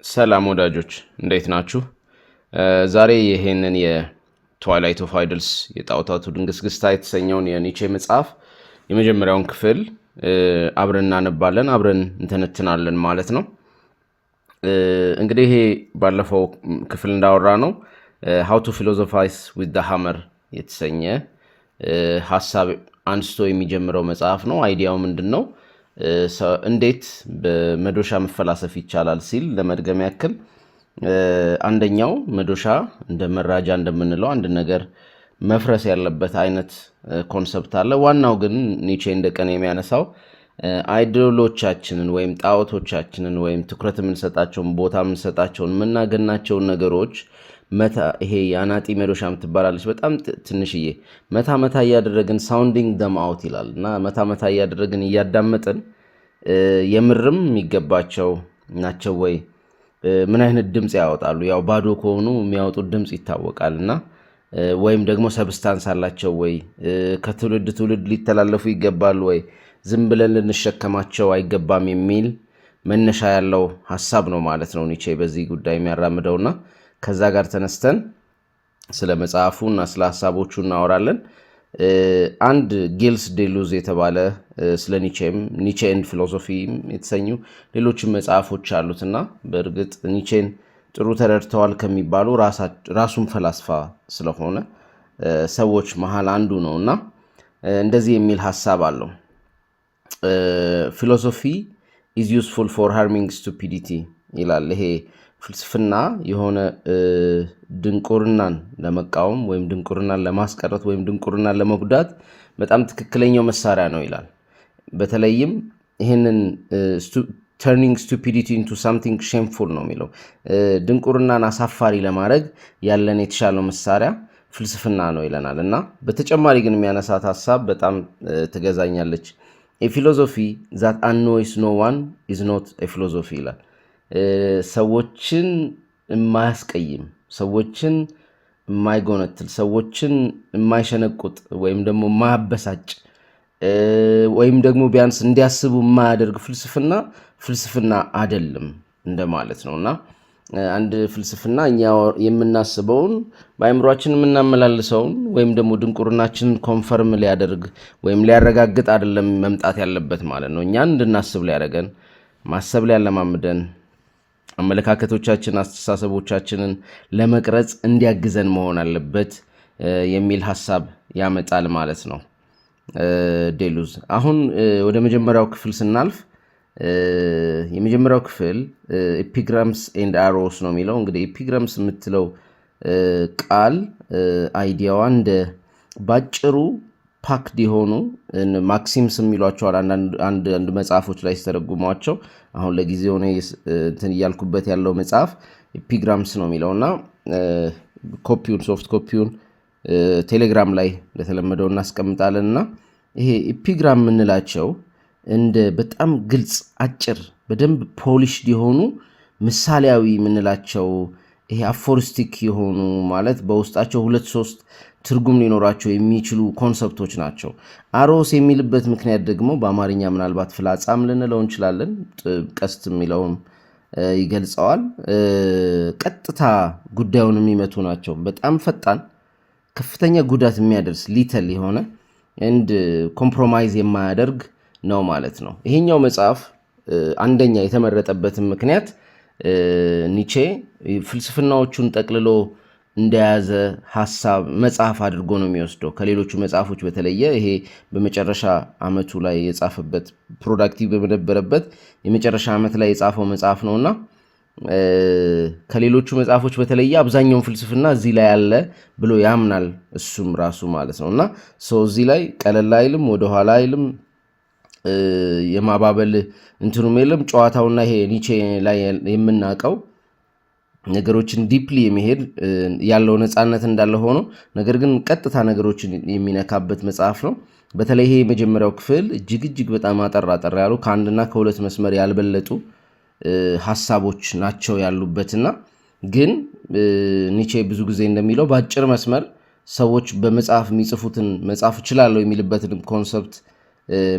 ሰላም ወዳጆች እንዴት ናችሁ? ዛሬ ይሄንን የትዋይላይት ኦፍ አይድልስ የጣዖታቱ ድንግስግስታ የተሰኘውን የኒቼ መጽሐፍ የመጀመሪያውን ክፍል አብረን እናነባለን፣ አብረን እንተነትናለን ማለት ነው። እንግዲህ ይሄ ባለፈው ክፍል እንዳወራ ነው how to philosophize with the hammer የተሰኘ ሐሳብ አንስቶ የሚጀምረው መጽሐፍ ነው። አይዲያው ምንድነው? እንዴት በመዶሻ መፈላሰፍ ይቻላል ሲል ለመድገም ያክል አንደኛው መዶሻ እንደ መራጃ እንደምንለው አንድ ነገር መፍረስ ያለበት አይነት ኮንሰፕት አለ። ዋናው ግን ኒቼ እንደቀን የሚያነሳው አይዲዮሎቻችንን ወይም ጣዖቶቻችንን ወይም ትኩረት የምንሰጣቸውን ቦታ የምንሰጣቸውን የምናገናቸውን ነገሮች መታ ይሄ የአናጢ መዶሻ የምትባላለች በጣም ትንሽዬ መታ እያደረግን ሳውንዲንግ ደም አውት ይላል እና መታ እያደረግን እያዳመጥን የምርም የሚገባቸው ናቸው ወይ ምን አይነት ድምፅ ያወጣሉ? ያው ባዶ ከሆኑ የሚያወጡት ድምፅ ይታወቃል እና ወይም ደግሞ ሰብስታንስ አላቸው ወይ ከትውልድ ትውልድ ሊተላለፉ ይገባሉ ወይ ዝም ብለን ልንሸከማቸው አይገባም የሚል መነሻ ያለው ሐሳብ ነው ማለት ነው ኒቼ በዚህ ጉዳይ የሚያራምደውና ከዛ ጋር ተነስተን ስለ መጽሐፉና ስለ ሐሳቦቹ እናወራለን። አንድ ጊልስ ዴሉዝ የተባለ ስለ ኒቼ ኤንድ ፊሎሶፊ የተሰኙ ሌሎችም መጽሐፎች አሉትና በእርግጥ ኒቼን ጥሩ ተረድተዋል ከሚባሉ ራሱን ፈላስፋ ስለሆነ ሰዎች መሃል አንዱ ነውና እንደዚህ የሚል ሐሳብ አለው። ፊሎሶፊ is useful for harming stupidity ይላል። ይሄ ፍልስፍና የሆነ ድንቁርናን ለመቃወም ወይም ድንቁርናን ለማስቀረት ወይም ድንቁርናን ለመጉዳት በጣም ትክክለኛው መሳሪያ ነው ይላል። በተለይም ይሄንን turning stupidity into something shameful ነው የሚለው ድንቁርናን አሳፋሪ ለማድረግ ያለን የተሻለው መሳሪያ ፍልስፍና ነው ይለናል እና በተጨማሪ ግን የሚያነሳት ሐሳብ በጣም ትገዛኛለች። a philosophy that annoys no one is not a philosophy ይላል። ሰዎችን የማያስቀይም ሰዎችን የማይጎነትል ሰዎችን የማይሸነቁጥ ወይም ደግሞ የማያበሳጭ ወይም ደግሞ ቢያንስ እንዲያስቡ የማያደርግ ፍልስፍና አይደለም እንደማለት ነውና አንድ ፍልስፍና እኛ የምናስበውን በአእምሮአችን የምናመላልሰውን ወይም ደግሞ ድንቁርናችንን ኮንፈርም ሊያደርግ ወይም ሊያረጋግጥ አይደለም መምጣት ያለበት ማለት ነው። እኛን እንድናስብ ሊያደርገን ማሰብ ሊያለማምደን አመለካከቶቻችን አስተሳሰቦቻችንን ለመቅረጽ እንዲያግዘን መሆን አለበት የሚል ሐሳብ ያመጣል ማለት ነው ዴሉዝ። አሁን ወደ መጀመሪያው ክፍል ስናልፍ የመጀመሪያው ክፍል ኤፒግራምስ ኤንድ አሮስ ነው የሚለው። እንግዲህ ኤፒግራምስ የምትለው ቃል አይዲያዋ እንደ ባጭሩ ፓክድ የሆኑ ማክሲምስ የሚሏቸዋል አንድ መጽሐፎች ላይ ሲተረጉሟቸው። አሁን ለጊዜው ነው እንትን እያልኩበት ያለው መጽሐፍ ኤፒግራምስ ነው የሚለውና ኮፒውን ሶፍት ኮፒውን ቴሌግራም ላይ ለተለመደው እናስቀምጣለንና ይሄ ኤፒግራም የምንላቸው እንደ በጣም ግልጽ አጭር በደንብ ፖሊሽድ የሆኑ ምሳሌያዊ የምንላቸው ይሄ አፎሪስቲክ የሆኑ ማለት በውስጣቸው 2-3 ትርጉም ሊኖራቸው የሚችሉ ኮንሰፕቶች ናቸው። አሮስ የሚልበት ምክንያት ደግሞ በአማርኛ ምናልባት ፍላጻም ልንለው እንችላለን፣ ቀስት የሚለውም ይገልጸዋል። ቀጥታ ጉዳዩን የሚመቱ ናቸው። በጣም ፈጣን ከፍተኛ ጉዳት የሚያደርስ ሊተል የሆነ እንድ ኮምፕሮማይዝ የማያደርግ ነው ማለት ነው። ይሄኛው መጽሐፍ አንደኛ የተመረጠበትን ምክንያት ኒቼ ፍልስፍናዎቹን ጠቅልሎ እንደያዘ ሐሳብ መጽሐፍ አድርጎ ነው የሚወስደው ከሌሎቹ መጽሐፎች በተለየ። ይሄ በመጨረሻ ዓመቱ ላይ የጻፈበት ፕሮዳክቲቭ በነበረበት የመጨረሻ ዓመት ላይ የጻፈው መጽሐፍ ነውና ከሌሎቹ መጽሐፎች በተለየ አብዛኛውን ፍልስፍና እዚህ ላይ ያለ ብሎ ያምናል እሱም ራሱ ማለት ነውና እዚህ ላይ ቀለል አይልም፣ ወደ ኋላ አይልም፣ የማባበል እንትኑም የለም። ጨዋታውና ይሄ ኒቼ ላይ የምናውቀው ነገሮችን ዲፕሊ የሚሄድ ያለው ነፃነት እንዳለ ሆኖ ነገር ግን ቀጥታ ነገሮችን የሚነካበት መጽሐፍ ነው። በተለይ ይሄ የመጀመሪያው ክፍል እጅግ በጣም አጠር ያሉ ከአንድና ከሁለት መስመር ያልበለጡ ሐሳቦች ናቸው ያሉበትና ግን ኒቼ ብዙ ጊዜ እንደሚለው በአጭር መስመር ሰዎች በመጽሐፍ የሚጽፉትን መጽሐፍ እችላለሁ የሚልበትን ኮንሰፕት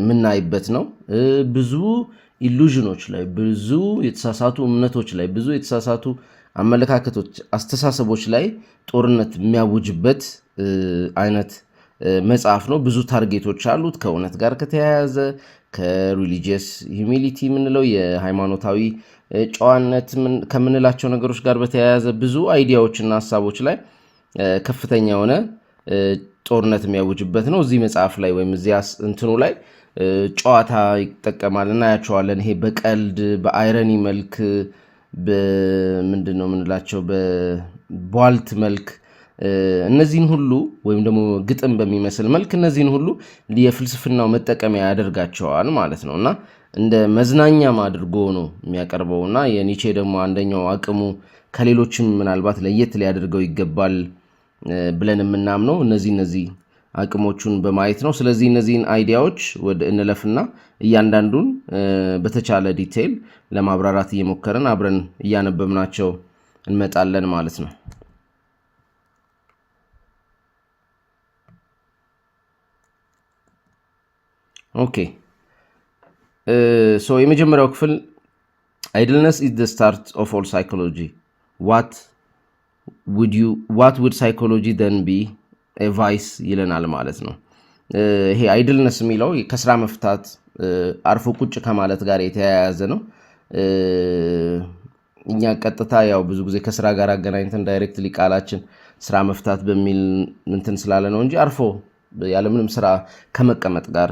ምናይበት ነው። ብዙ ኢሉዥኖች ላይ፣ ብዙ የተሳሳቱ እምነቶች ላይ፣ ብዙ የተሳሳቱ አመለካከቶች፣ አስተሳሰቦች ላይ ጦርነት የሚያውጅበት አይነት መጽሐፍ ነው። ብዙ ታርጌቶች አሉት ከእውነት ጋር ከተያያዘ ከሪሊጂየስ ሂዩሚሊቲ የምንለው የሃይማኖታዊ ጨዋነት ከምንላቸው ነገሮች ጋር በተያያዘ ብዙ አይዲያዎችና ሀሳቦች ላይ ከፍተኛ የሆነ ጦርነት የሚያውጅበት ነው። እዚህ መጽሐፍ ላይ ወይም እዚያ እንትኑ ላይ ጨዋታ ይጠቀማል፣ እናያቸዋለን። ይሄ በቀልድ በአይረኒ መልክ ምንድነው የምንላቸው በቧልት መልክ እነዚህን ሁሉ ወይም ደግሞ ግጥም በሚመስል መልክ እነዚህን ሁሉ የፍልስፍናው መጠቀሚያ ያደርጋቸዋል ማለት ነው እና እንደ መዝናኛም አድርጎ ነው የሚያቀርበው እና የኒቼ ደግሞ አንደኛው አቅሙ ከሌሎችም ምናልባት ለየት ሊያደርገው ይገባል ብለን የምናምነው እነዚህ አቅሞቹን በማየት ነው። ስለዚህ እነዚህን አይዲያዎች ወደ እንለፍና እያንዳንዱን በተቻለ ዲቴይል ለማብራራት እየሞከርን አብረን እያነበብናቸው እንመጣለን ማለት ነው። ኦኬ ሶ የመጀመሪያው ክፍል idleness is the start of all psychology. What would psychology then be a vice ይለናል ማለት ነው። ይሄ አይድልነስ የሚለው ከስራ መፍታት አርፎ ቁጭ ከማለት ጋር የተያያዘ ነው። እኛ ቀጥታ ያው ብዙ ጊዜ ከስራ ጋር አገናኝተን ዳይሬክትሊ ቃላችን ስራ መፍታት በሚል እንትን ስላለ ነው እንጂ አርፎ ያለምንም ስራ ከመቀመጥ ጋር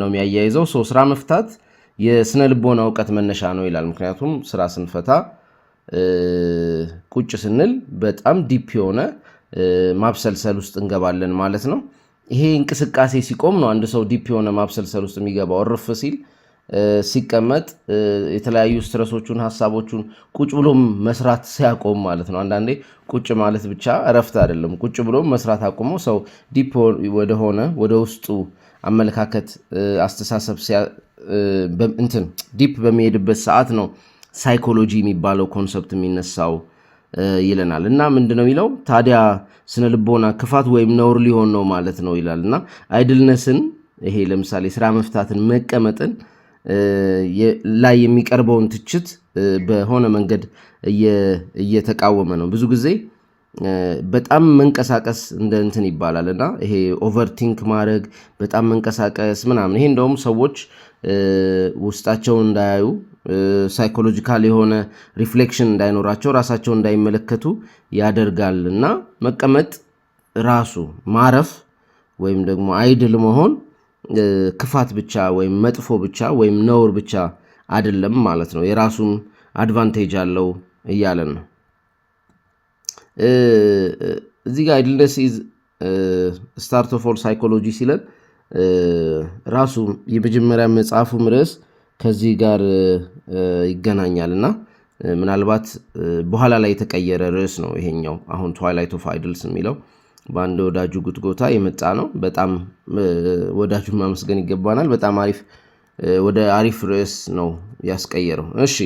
ነው የሚያያይዘው። ስራ መፍታት የስነ ልቦና እውቀት መነሻ ነው ይላል። ምክንያቱም ስራ ስንፈታ ቁጭ ስንል በጣም ዲፕ የሆነ ማብሰልሰል ውስጥ እንገባለን ማለት ነው። ይሄ እንቅስቃሴ ሲቆም ነው አንድ ሰው ዲፕ የሆነ ማብሰልሰል ውስጥ የሚገባው። እርፍ ሲል ሲቀመጥ የተለያዩ ስትረሶቹን ሐሳቦቹን ቁጭ ብሎ መስራት ሲያቆም ማለት ነው። አንዳንዴ ቁጭ ማለት ብቻ እረፍት አይደለም። ቁጭ ብሎ መስራት አቆሞ ሰው ዲፕ ወደሆነ ወደ ውስጡ አመለካከት አስተሳሰብ ዲፕ በሚሄድበት ሰዓት ነው ሳይኮሎጂ የሚባለው ኮንሰፕት የሚነሳው ይለናል። እና ምንድነው የሚለው ታዲያ ስነ ልቦና ክፋት ወይም ነውር ሊሆን ነው ማለት ነው ይላል። እና አይድልነስን ይሄ ለምሳሌ ስራ መፍታትን መቀመጥን ላይ የሚቀርበውን ትችት በሆነ መንገድ እየተቃወመ ነው። ብዙ ጊዜ በጣም መንቀሳቀስ እንደ እንትን ይባላል እና ይሄ ኦቨርቲንክ ማድረግ በጣም መንቀሳቀስ ምናምን ይሄ እንደውም ሰዎች ውስጣቸውን እንዳያዩ ሳይኮሎጂካል የሆነ ሪፍሌክሽን እንዳይኖራቸው ራሳቸው እንዳይመለከቱ ያደርጋል እና መቀመጥ ራሱ ማረፍ ወይም ደግሞ አይድል መሆን ክፋት ብቻ ወይም መጥፎ ብቻ ወይም ነውር ብቻ አይደለም ማለት ነው። የራሱም አድቫንቴጅ አለው እያለን ነው። እዚህ ጋር አይድልነስ ኢዝ ስታርት ኦፍ ኦል ሳይኮሎጂ ሲለን ራሱ የመጀመሪያ መጽሐፉም ርዕስ ከዚህ ጋር ይገናኛል እና ምናልባት በኋላ ላይ የተቀየረ ርዕስ ነው ይሄኛው። አሁን ትዋይላይት ኦፍ አይድልስ የሚለው በአንድ ወዳጁ ጉትጎታ የመጣ ነው። በጣም ወዳጁን ማመስገን ይገባናል። በጣም አሪፍ ወደ አሪፍ ርዕስ ነው ያስቀየረው። እሺ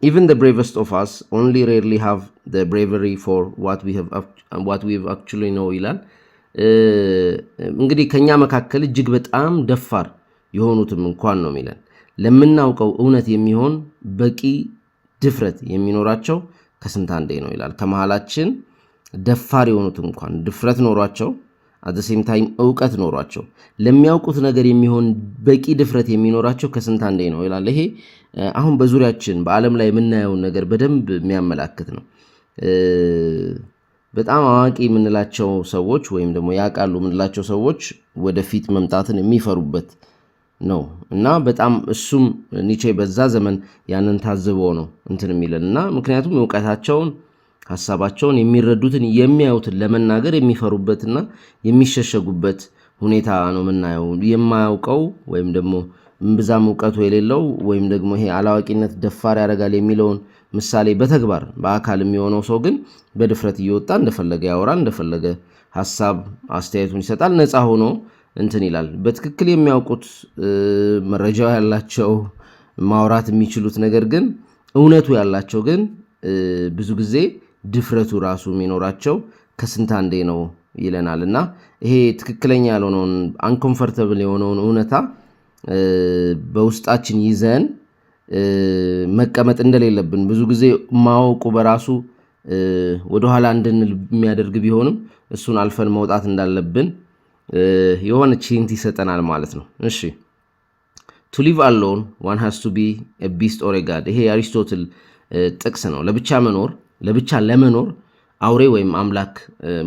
even the bravest of us only rarely have the bravery for what we actually know ይላል። እንግዲህ ከኛ መካከል እጅግ በጣም ደፋር የሆኑትም እንኳን ነው የሚለን ለምናውቀው እውነት የሚሆን በቂ ድፍረት የሚኖራቸው ከስንት አንዴ ነው ይላል። ከመሃላችን ደፋር የሆኑት እንኳን ድፍረት ኖሯቸው at the same time እውቀት ኖሯቸው ለሚያውቁት ነገር የሚሆን በቂ ድፍረት የሚኖራቸው ከስንት አንዴ ነው ይላል። ይሄ አሁን በዙሪያችን በዓለም ላይ የምናየውን ነገር በደንብ የሚያመላክት ነው። በጣም አዋቂ የምንላቸው ሰዎች ወይም ደግሞ ያውቃሉ የምንላቸው ሰዎች ወደፊት መምጣትን የሚፈሩበት ነው እና በጣም እሱም ኒቼ በዛ ዘመን ያንን ታዝበው ነው እንትን የሚለን እና ምክንያቱም እውቀታቸውን ሐሳባቸውን የሚረዱትን የሚያዩትን ለመናገር የሚፈሩበትና የሚሸሸጉበት ሁኔታ ነው የምናየው። የማያውቀው ወይም ደግሞ እምብዛም እውቀቱ የሌለው ወይም ደግሞ ይሄ አላዋቂነት ደፋር ያደርጋል የሚለውን ምሳሌ በተግባር በአካል የሚሆነው ሰው ግን በድፍረት እየወጣ እንደፈለገ ያወራል፣ እንደፈለገ ሐሳብ አስተያየቱን ይሰጣል፣ ነፃ ሆኖ እንትን ይላል። በትክክል የሚያውቁት መረጃው ያላቸው ማውራት የሚችሉት ነገር ግን እውነቱ ያላቸው ግን ብዙ ጊዜ ድፍረቱ ራሱ የሚኖራቸው ከስንት አንዴ ነው ይለናል። እና ይሄ ትክክለኛ ያልሆነውን አንኮምፈርተብል የሆነውን እውነታ በውስጣችን ይዘን መቀመጥ እንደሌለብን ብዙ ጊዜ ማወቁ በራሱ ወደኋላ እንድንል የሚያደርግ ቢሆንም እሱን አልፈን መውጣት እንዳለብን የሆነ ሂንት ይሰጠናል ማለት ነው። እሺ to live alone one has to be a beast or a god። ይሄ የአሪስቶትል ጥቅስ ነው። ለብቻ ለመኖር አውሬ ወይም አምላክ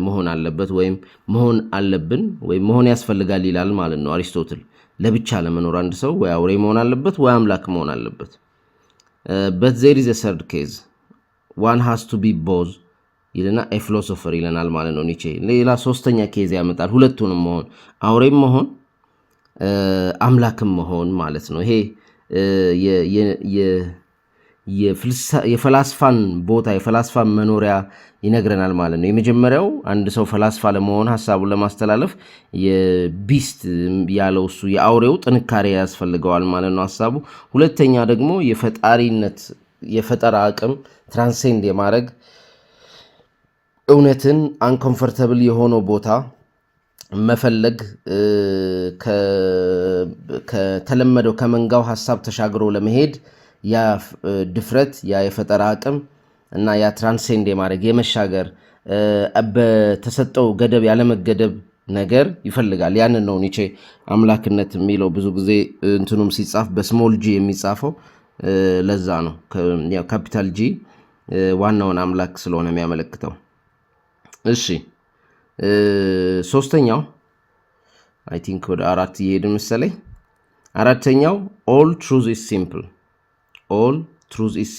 መሆን አለበት ወይም መሆን አለብን ወይም መሆን ያስፈልጋል ይላል ማለት ነው አሪስቶትል። ለብቻ ለመኖር አንድ ሰው ወይ አውሬ መሆን አለበት ወይ አምላክ መሆን አለበት። but there is a third case one has to be both ይለና a philosopher ይለናል ማለት ነው ኒቼ። ሌላ ሶስተኛ ኬዝ ያመጣል። ሁለቱንም መሆን አውሬም መሆን አምላክም መሆን ማለት ነው። ይሄ የፈላስፋን ቦታ የፈላስፋን መኖሪያ ይነግረናል ማለት ነው። የመጀመሪያው አንድ ሰው ፈላስፋ ለመሆን ሐሳቡን ለማስተላለፍ የቢስት ያለው እሱ የአውሬው ጥንካሬ ያስፈልገዋል ማለት ነው ሐሳቡ። ሁለተኛ ደግሞ የፈጠራ አቅም ትራንሴንድ የማድረግ እውነትን አንኮምፎርታብል የሆነው ቦታ መፈለግ ከተለመደው ከመንጋው ሐሳብ ተሻግሮ ለመሄድ ያ ድፍረት ያ የፈጠራ አቅም እና ያ ትራንሴንድ የማድረግ የመሻገር በተሰጠው ገደብ ያለመገደብ ነገር ይፈልጋል። ያንን ነው ኒቼ አምላክነት የሚለው። ብዙ ጊዜ እንትኑም ሲጻፍ በስሞል ጂ የሚጻፈው ለዛ ነው። ያው ካፒታል ጂ ዋናውን አምላክ ስለሆነ የሚያመለክተው። እሺ ሶስተኛው አይ ቲንክ ወደ 4 እየሄድን መሰለኝ። አራተኛው all truth is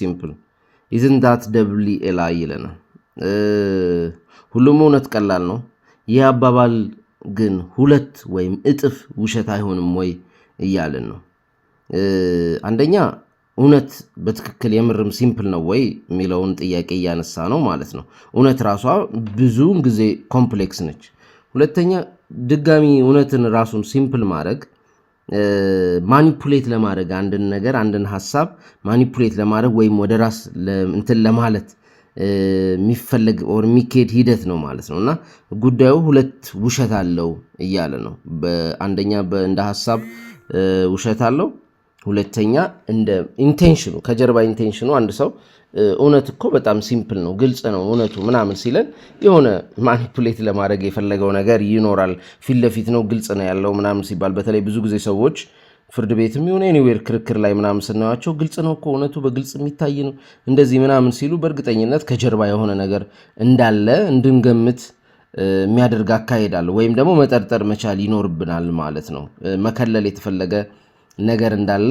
simple isn't that doubly a lie ይለናል። ሁሉም እውነት ቀላል ነው፣ ይህ አባባል ግን ሁለት ወይም እጥፍ ውሸት አይሆንም ወይ እያልን ነው። አንደኛ እውነት በትክክል የምርም ሲምፕል ነው ወይ የሚለውን ጥያቄ እያነሳ ነው ማለት ነው። እውነት ራሷ ብዙውን ጊዜ ኮምፕሌክስ ነች። ሁለተኛ ድጋሚ እውነትን ራሱን ሲምፕል ማድረግ ማኒፑሌት ለማድረግ አንድን ነገር አንድን ሐሳብ ማኒፑሌት ለማድረግ ወይም ወደ ራስ እንትን ለማለት የሚፈለግ ኦር የሚካሄድ ሂደት ነው ማለት ነው። እና ጉዳዩ ሁለት ውሸት አለው እያለ ነው። በአንደኛ እንደ ሐሳብ ውሸት አለው። ሁለተኛ እንደ ኢንቴንሽኑ ከጀርባ ኢንቴንሽኑ አንድ ሰው እውነት እኮ በጣም ሲምፕል ነው ግልጽ ነው እውነቱ ምናምን ሲለን የሆነ ማኒፑሌት ለማድረግ የፈለገው ነገር ይኖራል። ፊት ለፊት ነው ግልጽ ነው ያለው ምናምን ሲባል በተለይ ብዙ ጊዜ ሰዎች ፍርድ ቤትም ይሁን ኤኒዌር ክርክር ላይ ምናምን ስናያቸው ግልጽ ነው እኮ እውነቱ በግልጽ የሚታይ ነው እንደዚህ ምናምን ሲሉ በእርግጠኝነት ከጀርባ የሆነ ነገር እንዳለ እንድንገምት የሚያደርግ አካሄዳል ወይም ደግሞ መጠርጠር መቻል ይኖርብናል ማለት ነው። መከለል የተፈለገ ነገር እንዳለ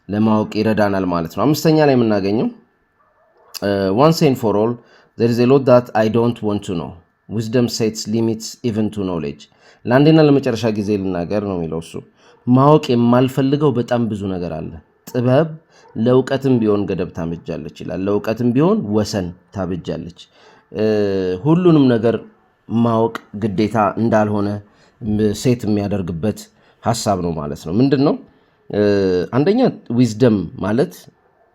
ለማወቅ ይረዳናል ማለት ነው። አምስተኛ ላይ የምናገኘው once and for all there is a lot that I don't want to know wisdom sets limits even to knowledge። ለአንዴና ለመጨረሻ ጊዜ ልናገር ነው የሚለው እሱ። ማወቅ የማልፈልገው በጣም ብዙ ነገር አለ። ጥበብ ለእውቀትም ቢሆን ገደብ ታበጃለች ይላል። ለእውቀትም ቢሆን ወሰን ታበጃለች። ሁሉንም ነገር ማወቅ ግዴታ እንዳልሆነ ሴት የሚያደርግበት ሐሳብ ነው ማለት ነው። ምንድነው? አንደኛ ዊዝደም ማለት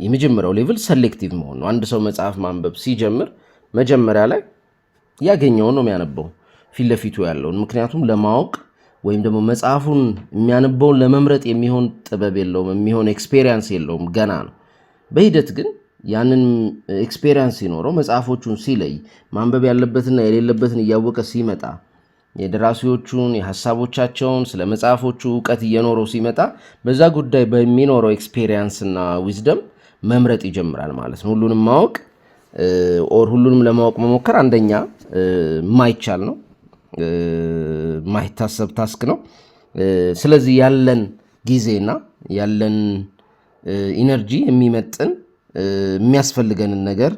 የመጀመሪያው ሌቭል ሴሌክቲቭ መሆን ነው። አንድ ሰው መጽሐፍ ማንበብ ሲጀምር መጀመሪያ ላይ ያገኘውን ነው የሚያነበው ፊት ለፊቱ ያለውን። ምክንያቱም ለማወቅ ወይም ደግሞ መጽሐፉን የሚያነበውን ለመምረጥ የሚሆን ጥበብ የለውም፣ የሚሆን ኤክስፔሪየንስ የለውም፣ ገና ነው። በሂደት ግን ያንን ኤክስፔሪየንስ ሲኖረው መጽሐፎቹን ሲለይ ማንበብ ያለበትና የሌለበትን እያወቀ ሲመጣ የደራሲዎቹን የሐሳቦቻቸውን ስለ መጽሐፎቹ እውቀት እየኖረው ሲመጣ በዛ ጉዳይ በሚኖረው ኤክስፔሪየንስ እና ዊዝደም መምረጥ ይጀምራል ማለት ነው። ሁሉንም ማወቅ ኦር ሁሉንም ለማወቅ መሞከር አንደኛ ማይቻል ነው፣ ማይታሰብ ታስክ ነው። ስለዚህ ያለን ጊዜና ያለን ኢነርጂ የሚመጥን የሚያስፈልገንን ነገር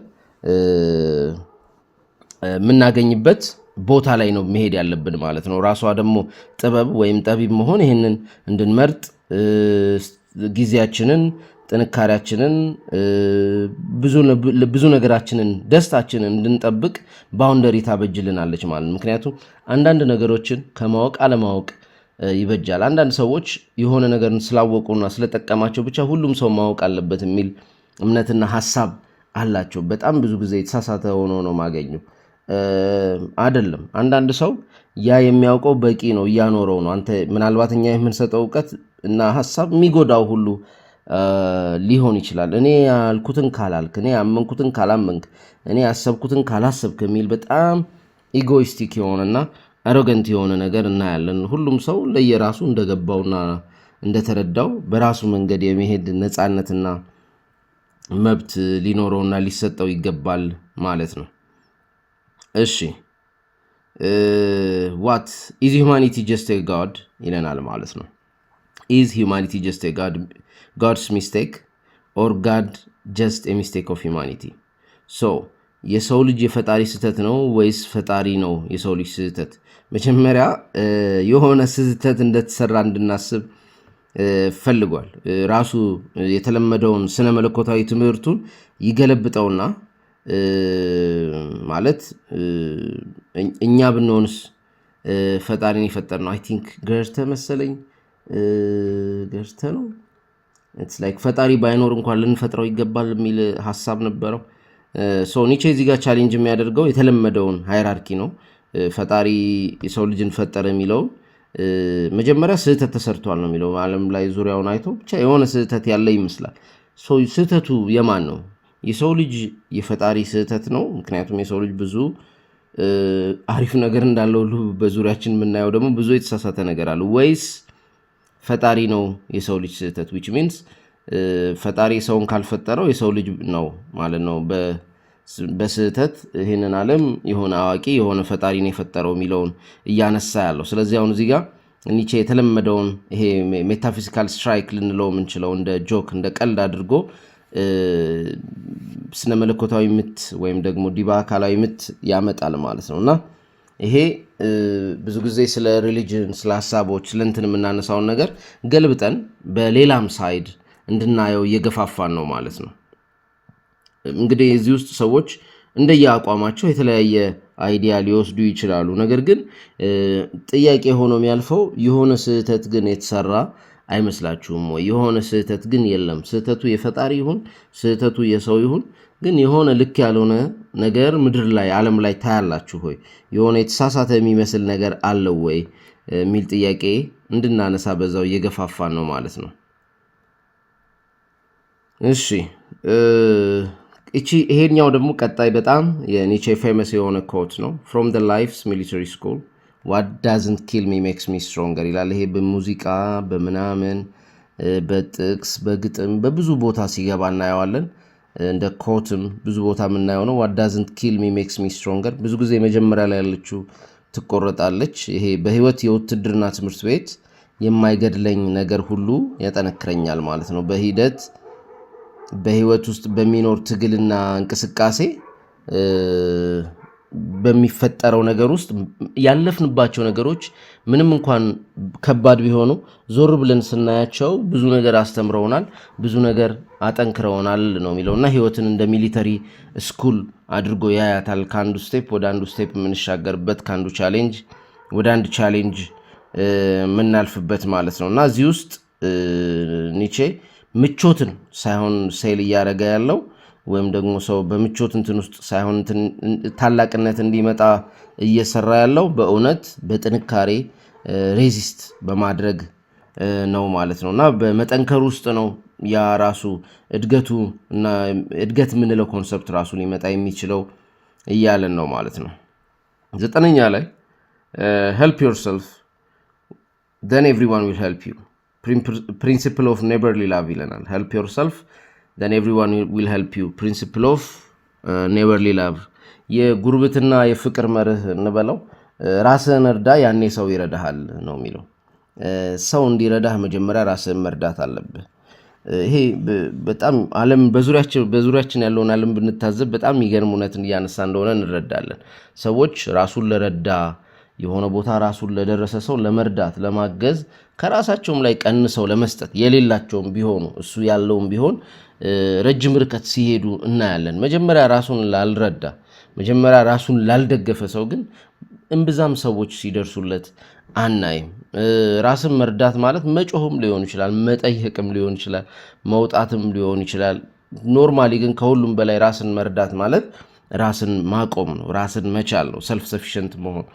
የምናገኝበት ቦታ ላይ ነው መሄድ ያለብን ማለት ነው። ራሷ ደግሞ ጥበብ ወይም ጠቢብ መሆን ይህንን እንድንመርጥ ጊዜያችንን፣ ጥንካሬያችንን፣ ብዙ ነገራችንን፣ ደስታችንን እንድንጠብቅ ባውንደሪ ታበጅልናለች ማለት ነው። ምክንያቱም አንዳንድ ነገሮችን ከማወቅ አለማወቅ ይበጃል። አንዳንድ ሰዎች የሆነ ነገርን ስላወቁና ስለጠቀማቸው ብቻ ሁሉም ሰው ማወቅ አለበት የሚል እምነትና ሐሳብ አላቸው። በጣም ብዙ ጊዜ የተሳሳተ ሆኖ ነው ማገኘው። አይደለም። አንዳንድ ሰው ያ የሚያውቀው በቂ ነው፣ እያኖረው ነው። አንተ ምናልባት እኛ የምንሰጠው እውቀት እና ሐሳብ የሚጎዳው ሁሉ ሊሆን ይችላል። እኔ ያልኩትን ካላልክ፣ እኔ ያመንኩትን ካላመንክ፣ እኔ ያሰብኩትን ካላሰብክ የሚል በጣም ኢጎይስቲክ የሆነና አሮገንት የሆነ ነገር እናያለን። ሁሉም ሰው ለየራሱ እንደገባውና እንደተረዳው በራሱ መንገድ የመሄድ ነፃነትና መብት ሊኖረውና ሊሰጠው ይገባል ማለት ነው። እሺ ዋት ኢዝ ሁማኒቲ ጀስት ኤ ጋድ ይለናል ማለት ነው። ኢዝ ሁማኒቲ ጀስት ኤ ጋድስ ሚስቴክ ኦር ጋድ ጀስት ኤ ሚስቴክ ኦፍ ሁማኒቲ? ሶ የሰው ልጅ የፈጣሪ ስህተት ነው ወይስ ፈጣሪ ነው የሰው ልጅ ስህተት? መጀመሪያ የሆነ ስህተት እንደተሰራ እንድናስብ ፈልጓል። ራሱ የተለመደውን ስነ መለኮታዊ ትምህርቱን ይገለብጠውና ማለት እኛ ብንሆንስ ፈጣሪን የፈጠር ነው። አይ ቲንክ ገርተ መሰለኝ ገርተ ነው ኢትስ ላይክ ፈጣሪ ባይኖር እንኳን ልንፈጥረው ይገባል የሚል ሐሳብ ነበረው። ሶ ኒቼ እዚህ ጋር ቻሌንጅ የሚያደርገው የተለመደውን ሃይራርኪ ነው። ፈጣሪ የሰው ልጅን ፈጠረ የሚለው መጀመሪያ ስህተት ተሰርቷል ነው የሚለው። ዓለም ላይ ዙሪያውን አይቶ ብቻ የሆነ ስህተት ያለ ይመስላል። ሶ ስህተቱ የማን ነው? የሰው ልጅ የፈጣሪ ስህተት ነው? ምክንያቱም የሰው ልጅ ብዙ አሪፍ ነገር እንዳለው ሁሉ በዙሪያችን የምናየው ደግሞ ብዙ የተሳሳተ ነገር አለ። ወይስ ፈጣሪ ነው የሰው ልጅ ስህተት? which means ፈጣሪ ሰውን ካልፈጠረው የሰው ልጅ ነው ማለት ነው በስህተት ይህንን ዓለም የሆነ አዋቂ የሆነ ፈጣሪ ነው የፈጠረው የሚለውን እያነሳ ያለው። ስለዚህ አሁን እዚህ ጋር ኒቼ የተለመደውን ይሄ ሜታፊዚካል ስትራይክ ልንለው የምንችለው እንደ ጆክ እንደ ቀልድ አድርጎ ስነ መለኮታዊ ምት ወይም ደግሞ ዲባ አካላዊ ምት ያመጣል ማለት ነው። እና ይሄ ብዙ ጊዜ ስለ ሪሊጅን፣ ስለ ሀሳቦች፣ ስለ እንትን የምናነሳውን ነገር ገልብጠን በሌላም ሳይድ እንድናየው እየገፋፋን ነው ማለት ነው። እንግዲህ እዚህ ውስጥ ሰዎች እንደየአቋማቸው የተለያየ አይዲያ ሊወስዱ ይችላሉ። ነገር ግን ጥያቄ ሆኖ የሚያልፈው የሆነ ስህተት ግን የተሰራ አይመስላችሁም ወይ? የሆነ ስህተት ግን የለም። ስህተቱ የፈጣሪ ይሁን ስህተቱ የሰው ይሁን ግን የሆነ ልክ ያልሆነ ነገር ምድር ላይ ዓለም ላይ ታያላችሁ ሆይ? የሆነ የተሳሳተ የሚመስል ነገር አለው ወይ የሚል ጥያቄ እንድናነሳ በዛው እየገፋፋን ነው ማለት ነው። እሺ ይሄኛው ደግሞ ቀጣይ በጣም የኒቼ ፌመስ የሆነ ኮት ነው። ፍሮም ዘ ላይፍስ ሚሊተሪ ስኩል ዋት ዳዝንት ኪል ሚ ሜክስ ሚ ስትሮንገር ይላል። ይሄ በሙዚቃ በምናምን በጥቅስ በግጥም በብዙ ቦታ ሲገባ እናየዋለን። እንደ ኮትም ብዙ ቦታ የምናየው ነው። ዋት ዳዝንት ኪል ሚ ሜክስ ሚ ስትሮንገር ብዙ ጊዜ መጀመሪያ ላይ ያለችው ትቆረጣለች። ይሄ በህይወት የውትድርና ትምህርት ቤት የማይገድለኝ ነገር ሁሉ ያጠነክረኛል ማለት ነው። በህይወት ውስጥ በሚኖር ትግልና እንቅስቃሴ በሚፈጠረው ነገር ውስጥ ያለፍንባቸው ነገሮች ምንም እንኳን ከባድ ቢሆኑ ዞር ብለን ስናያቸው ብዙ ነገር አስተምረውናል፣ ብዙ ነገር አጠንክረውናል ነው የሚለውና ህይወትን እንደ ሚሊተሪ ስኩል አድርጎ ያያታል። ከአንዱ ስቴፕ ወደ አንዱ ስቴፕ የምንሻገርበት፣ ከአንዱ ቻሌንጅ ወደ አንድ ቻሌንጅ የምናልፍበት ማለት ነው። እና እዚህ ውስጥ ኒቼ ምቾትን ሳይሆን ሴል እያደረገ ያለው ወይም ደግሞ ሰው በምቾት እንትን ውስጥ ሳይሆን ታላቅነት እንዲመጣ እየሰራ ያለው በእውነት በጥንካሬ ሬዚስት በማድረግ ነው ማለት ነው። እና በመጠንከር ውስጥ ነው ያ ራሱ እድገቱ እና እድገት የምንለው ኮንሰፕት ራሱ ሊመጣ የሚችለው እያለን ነው ማለት ነው። 9ኛ ላይ help yourself then everyone will help you principle of neighborly love ይለናል። help yourself then everyone will help you principle of neighborly love የጉርብትና የፍቅር መርህ እንበለው። ራስህን እርዳ ያኔ ሰው ይረዳሃል ነው የሚለው። ሰው እንዲረዳህ መጀመሪያ ራስህን መርዳት አለብህ። ይሄ በጣም ዓለም በዙሪያችን ያለውን ዓለም ብንታዘብ በጣም የሚገርም እውነትን እያነሳ እንደሆነ እንረዳለን። ሰዎች ራሱን ለረዳ የሆነ ቦታ ራሱን ለደረሰ ሰው ለመርዳት ለማገዝ ከራሳቸውም ላይ ቀንሰው ለመስጠት የሌላቸውም ቢሆኑ እሱ ያለውም ቢሆን ረጅም ርቀት ሲሄዱ እናያለን። መጀመሪያ ራሱን ላልረዳ መጀመሪያ ራሱን ላልደገፈ ሰው ግን እምብዛም ሰዎች ሲደርሱለት አናይም። ራስን መርዳት ማለት መጮህም ሊሆን ይችላል፣ መጠየቅም ሊሆን ይችላል፣ መውጣትም ሊሆን ይችላል። ኖርማሊ ግን ከሁሉም በላይ ራስን መርዳት ማለት ራስን ማቆም ነው፣ ራስን መቻል ነው። ሰልፍ ሰፊሽንት መሆን፣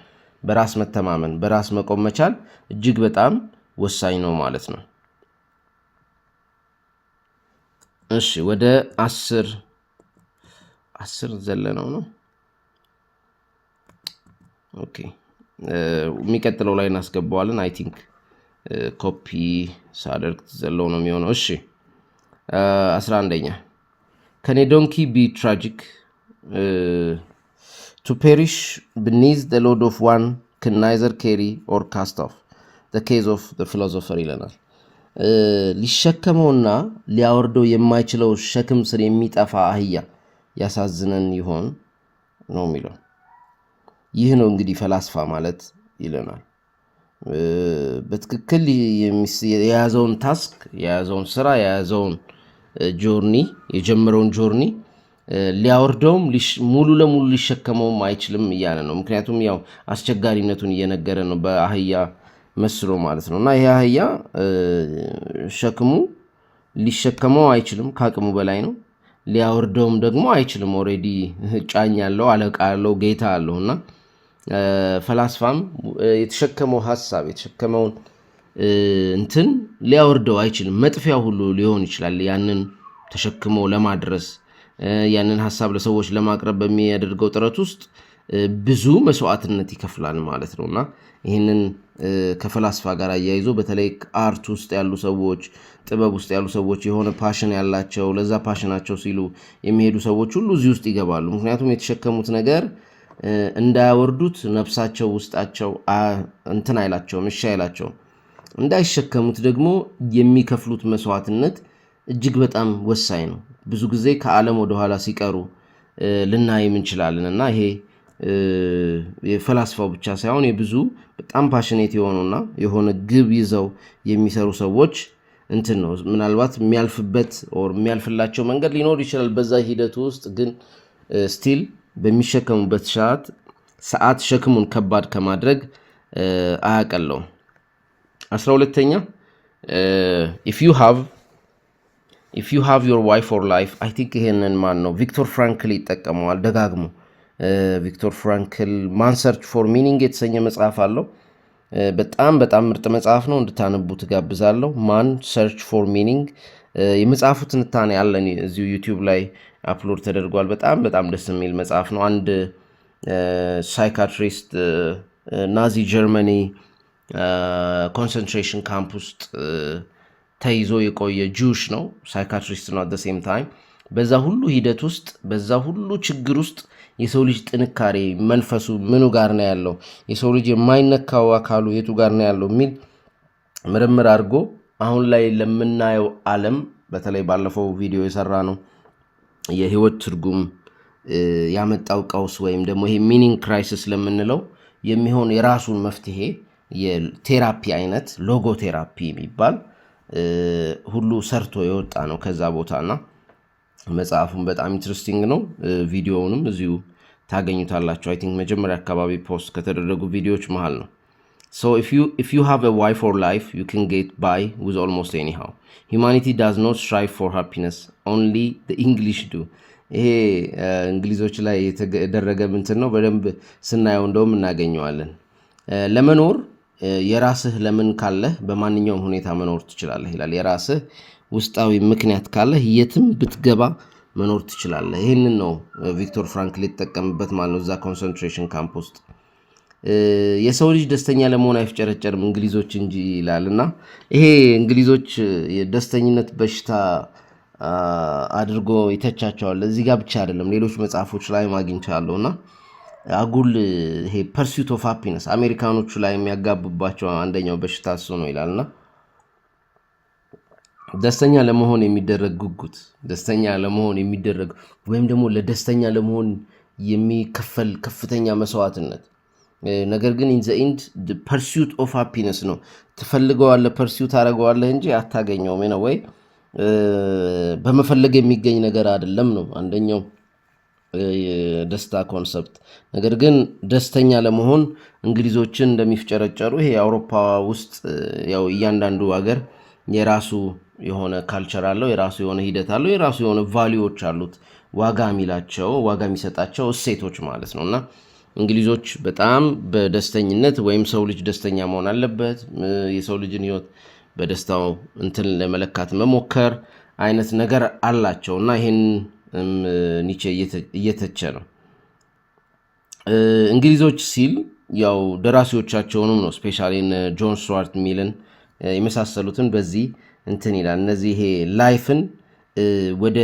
በራስ መተማመን፣ በራስ መቆም መቻል እጅግ በጣም ወሳኝ ነው ማለት ነው። እሺ ወደ 10 ዘለነው ነው። ኦኬ የሚቀጥለው ላይ እናስገባዋለን። አይ ቲንክ ኮፒ ሳደርግ ዘለው ነው የሚሆነው። እሺ 11ኛ Can a donkey be tragic? To perish beneath the load of one can neither carry or cast off. The case of the philosopher ይለናል። ሊሸከመውና ሊያወርደው የማይችለው ሸክም ስር የሚጠፋ አህያ ያሳዝነን ይሆን ነው የሚለው። ይህ ነው እንግዲህ ፈላስፋ ማለት ይለናል። በትክክል የያዘውን ታስክ፣ የያዘውን ስራ፣ የያዘውን ጆርኒ፣ የጀመረውን ጆርኒ ሊያወርደውም ሙሉ ለሙሉ ሊሸከመውም አይችልም እያለ ነው። ምክንያቱም ያው አስቸጋሪነቱን እየነገረ ነው በአህያ መስሎ ማለት ነው። እና ይሄ አህያ ሸክሙ ሊሸከመው አይችልም፣ ከአቅሙ በላይ ነው። ሊያወርደውም ደግሞ አይችልም። ኦሬዲ ጫኝ ያለው አለቃ ያለው ጌታ አለውና ፈላስፋም የተሸከመው ሐሳብ የተሸከመውን እንትን ሊያወርደው አይችልም። መጥፊያ ሁሉ ሊሆን ይችላል። ያንን ተሸክሞ ለማድረስ ያንን ሐሳብ ለሰዎች ለማቅረብ በሚያደርገው ጥረት ውስጥ ብዙ መስዋዕትነት ይከፍላል ማለት ነውና ይህንን ከፈላስፋ ጋር አያይዞ በተለይ አርት ውስጥ ያሉ ሰዎች፣ ጥበብ ውስጥ ያሉ ሰዎች፣ የሆነ ፓሽን ያላቸው ለዛ ፓሽናቸው ሲሉ የሚሄዱ ሰዎች ሁሉ እዚህ ውስጥ ይገባሉ። ምክንያቱም የተሸከሙት ነገር እንዳያወርዱት ነፍሳቸው ውስጣቸው እንትን አይላቸውም፣ እሺ አይላቸውም። እንዳይሸከሙት ደግሞ የሚከፍሉት መስዋዕትነት እጅግ በጣም ወሳኝ ነው። ብዙ ጊዜ ከዓለም ወደ ኋላ ሲቀሩ ልናይም እንችላለን እና ይሄ የፈላስፋው ብቻ ሳይሆን የብዙ በጣም ፓሽኔት የሆኑና የሆነ ግብ ይዘው የሚሰሩ ሰዎች እንትን ነው። ምናልባት የሚያልፍበት ኦር የሚያልፍላቸው መንገድ ሊኖር ይችላል በዛ ሂደቱ ውስጥ፣ ግን ስቲል በሚሸከሙበት ሰዓት ሸክሙን ከባድ ከማድረግ አያቀለውም። 12ኛ if you have your wife for life, I think ይሄንን ማን ነው ቪክቶር ፍራንክል ይጠቀመዋል ደጋግሞ። ቪክቶር ፍራንክል ማን ሰርች ፎር ሚኒንግ የተሰኘ መጽሐፍ አለው። በጣም በጣም ምርጥ መጽሐፍ ነው፣ እንድታነቡ ትጋብዛለሁ። ማን ሰርች ፎር ሚኒንግ የመጽሐፉ ትንታኔ ያለን እዚሁ ዩቲዩብ ላይ አፕሎድ ተደርጓል። በጣም በጣም ደስ የሚል መጽሐፍ ነው። አንድ ሳይካትሪስት ናዚ ጀርመኒ ኮንሰንትሬሽን ካምፕ ውስጥ ተይዞ የቆየ ጁሽ ነው፣ ሳይካትሪስት ነው። አት ሴም ታይም በዛ ሁሉ ሂደት ውስጥ በዛ ሁሉ ችግር ውስጥ የሰው ልጅ ጥንካሬ መንፈሱ ምኑ ጋር ነው ያለው፣ የሰው ልጅ የማይነካው አካሉ የቱ ጋር ነው ያለው የሚል ምርምር አድርጎ አሁን ላይ ለምናየው ዓለም በተለይ ባለፈው ቪዲዮ የሰራ ነው የህይወት ትርጉም ያመጣው ቀውስ ወይም ደግሞ ይሄ ሚኒንግ ክራይሲስ ለምንለው የሚሆን የራሱን መፍትሄ የቴራፒ አይነት ሎጎ ቴራፒ የሚባል ሁሉ ሰርቶ የወጣ ነው ከዛ ቦታና መጽሐፉን በጣም ኢንትረስቲንግ ነው። ቪዲዮውንም እዚሁ ታገኙታላችሁ። አይ ቲንክ መጀመሪያ አካባቢ ፖስት ከተደረጉ ቪዲዮዎች መሃል ነው። So if you have a wife for life, you can get by with almost anyhow. Humanity does not strive for happiness, only the English do. ይሄ እንግሊዞች ላይ የተደረገ ምንትን ነው። በደንብ ስናየው እንደውም እናገኘዋለን። ለመኖር የራስህ ለምን ካለህ በማንኛውም ሁኔታ መኖር ትችላለህ ይላል። የራስህ ውስጣዊ ምክንያት ካለህ የትም ብትገባ መኖር ትችላለህ። ይህንን ነው ቪክቶር ፍራንክል የተጠቀምበት ማለት ነው እዛ ኮንሰንትሬሽን ካምፕ ውስጥ። የሰው ልጅ ደስተኛ ለመሆን አይፍጨረጨርም እንግሊዞች እንጂ ይላል እና ይሄ እንግሊዞች የደስተኝነት በሽታ አድርጎ ይተቻቸዋል። እዚህ ጋር ብቻ አይደለም ሌሎች መጽሐፎች ላይ ማግኝቻለሁ እና አጉል ይሄ ፐርሱት ኦፍ ሃፒነስ አሜሪካኖቹ ላይ የሚያጋቡባቸው አንደኛው በሽታ እሱ ነው ይላልና ደስተኛ ለመሆን የሚደረግ ጉጉት፣ ደስተኛ ለመሆን የሚደረግ ወይም ደግሞ ለደስተኛ ለመሆን የሚከፈል ከፍተኛ መስዋዕትነት፣ ነገር ግን ኢን ዘ ኤንድ the pursuit of happiness ነው። ትፈልገዋለህ፣ ፐርሱት አደረገዋለህ እንጂ አታገኘውም ነው ወይ በመፈለግ የሚገኝ ነገር አይደለም ነው አንደኛው የደስታ ኮንሰፕት። ነገር ግን ደስተኛ ለመሆን እንግሊዞችን እንደሚፍጨረጨሩ ይሄ አውሮፓ ውስጥ ያው እያንዳንዱ ሀገር የራሱ የሆነ ካልቸር አለው፣ የራሱ የሆነ ሂደት አለው፣ የራሱ የሆነ ቫልዩዎች አሉት፣ ዋጋ የሚሰጣቸው እሴቶች ማለት ነውና እንግሊዞች በጣም በደስተኝነት ወይም ሰው ልጅ ደስተኛ መሆን አለበት፣ የሰው ልጅን ህይወት በደስታው እንትን ለመለካት መሞከር አይነት ነገር አላቸው እና ይሄን ኒቼ እየተቸ ነው። እንግሊዞች ሲል ያው ደራሲዎቻቸውንም ነው ስፔሻሊ ጆን ስቱዋርት ሚልን የመሳሰሉትን በዚህ እንትን ይላል። እነዚህ ይሄ ላይፍን ወደ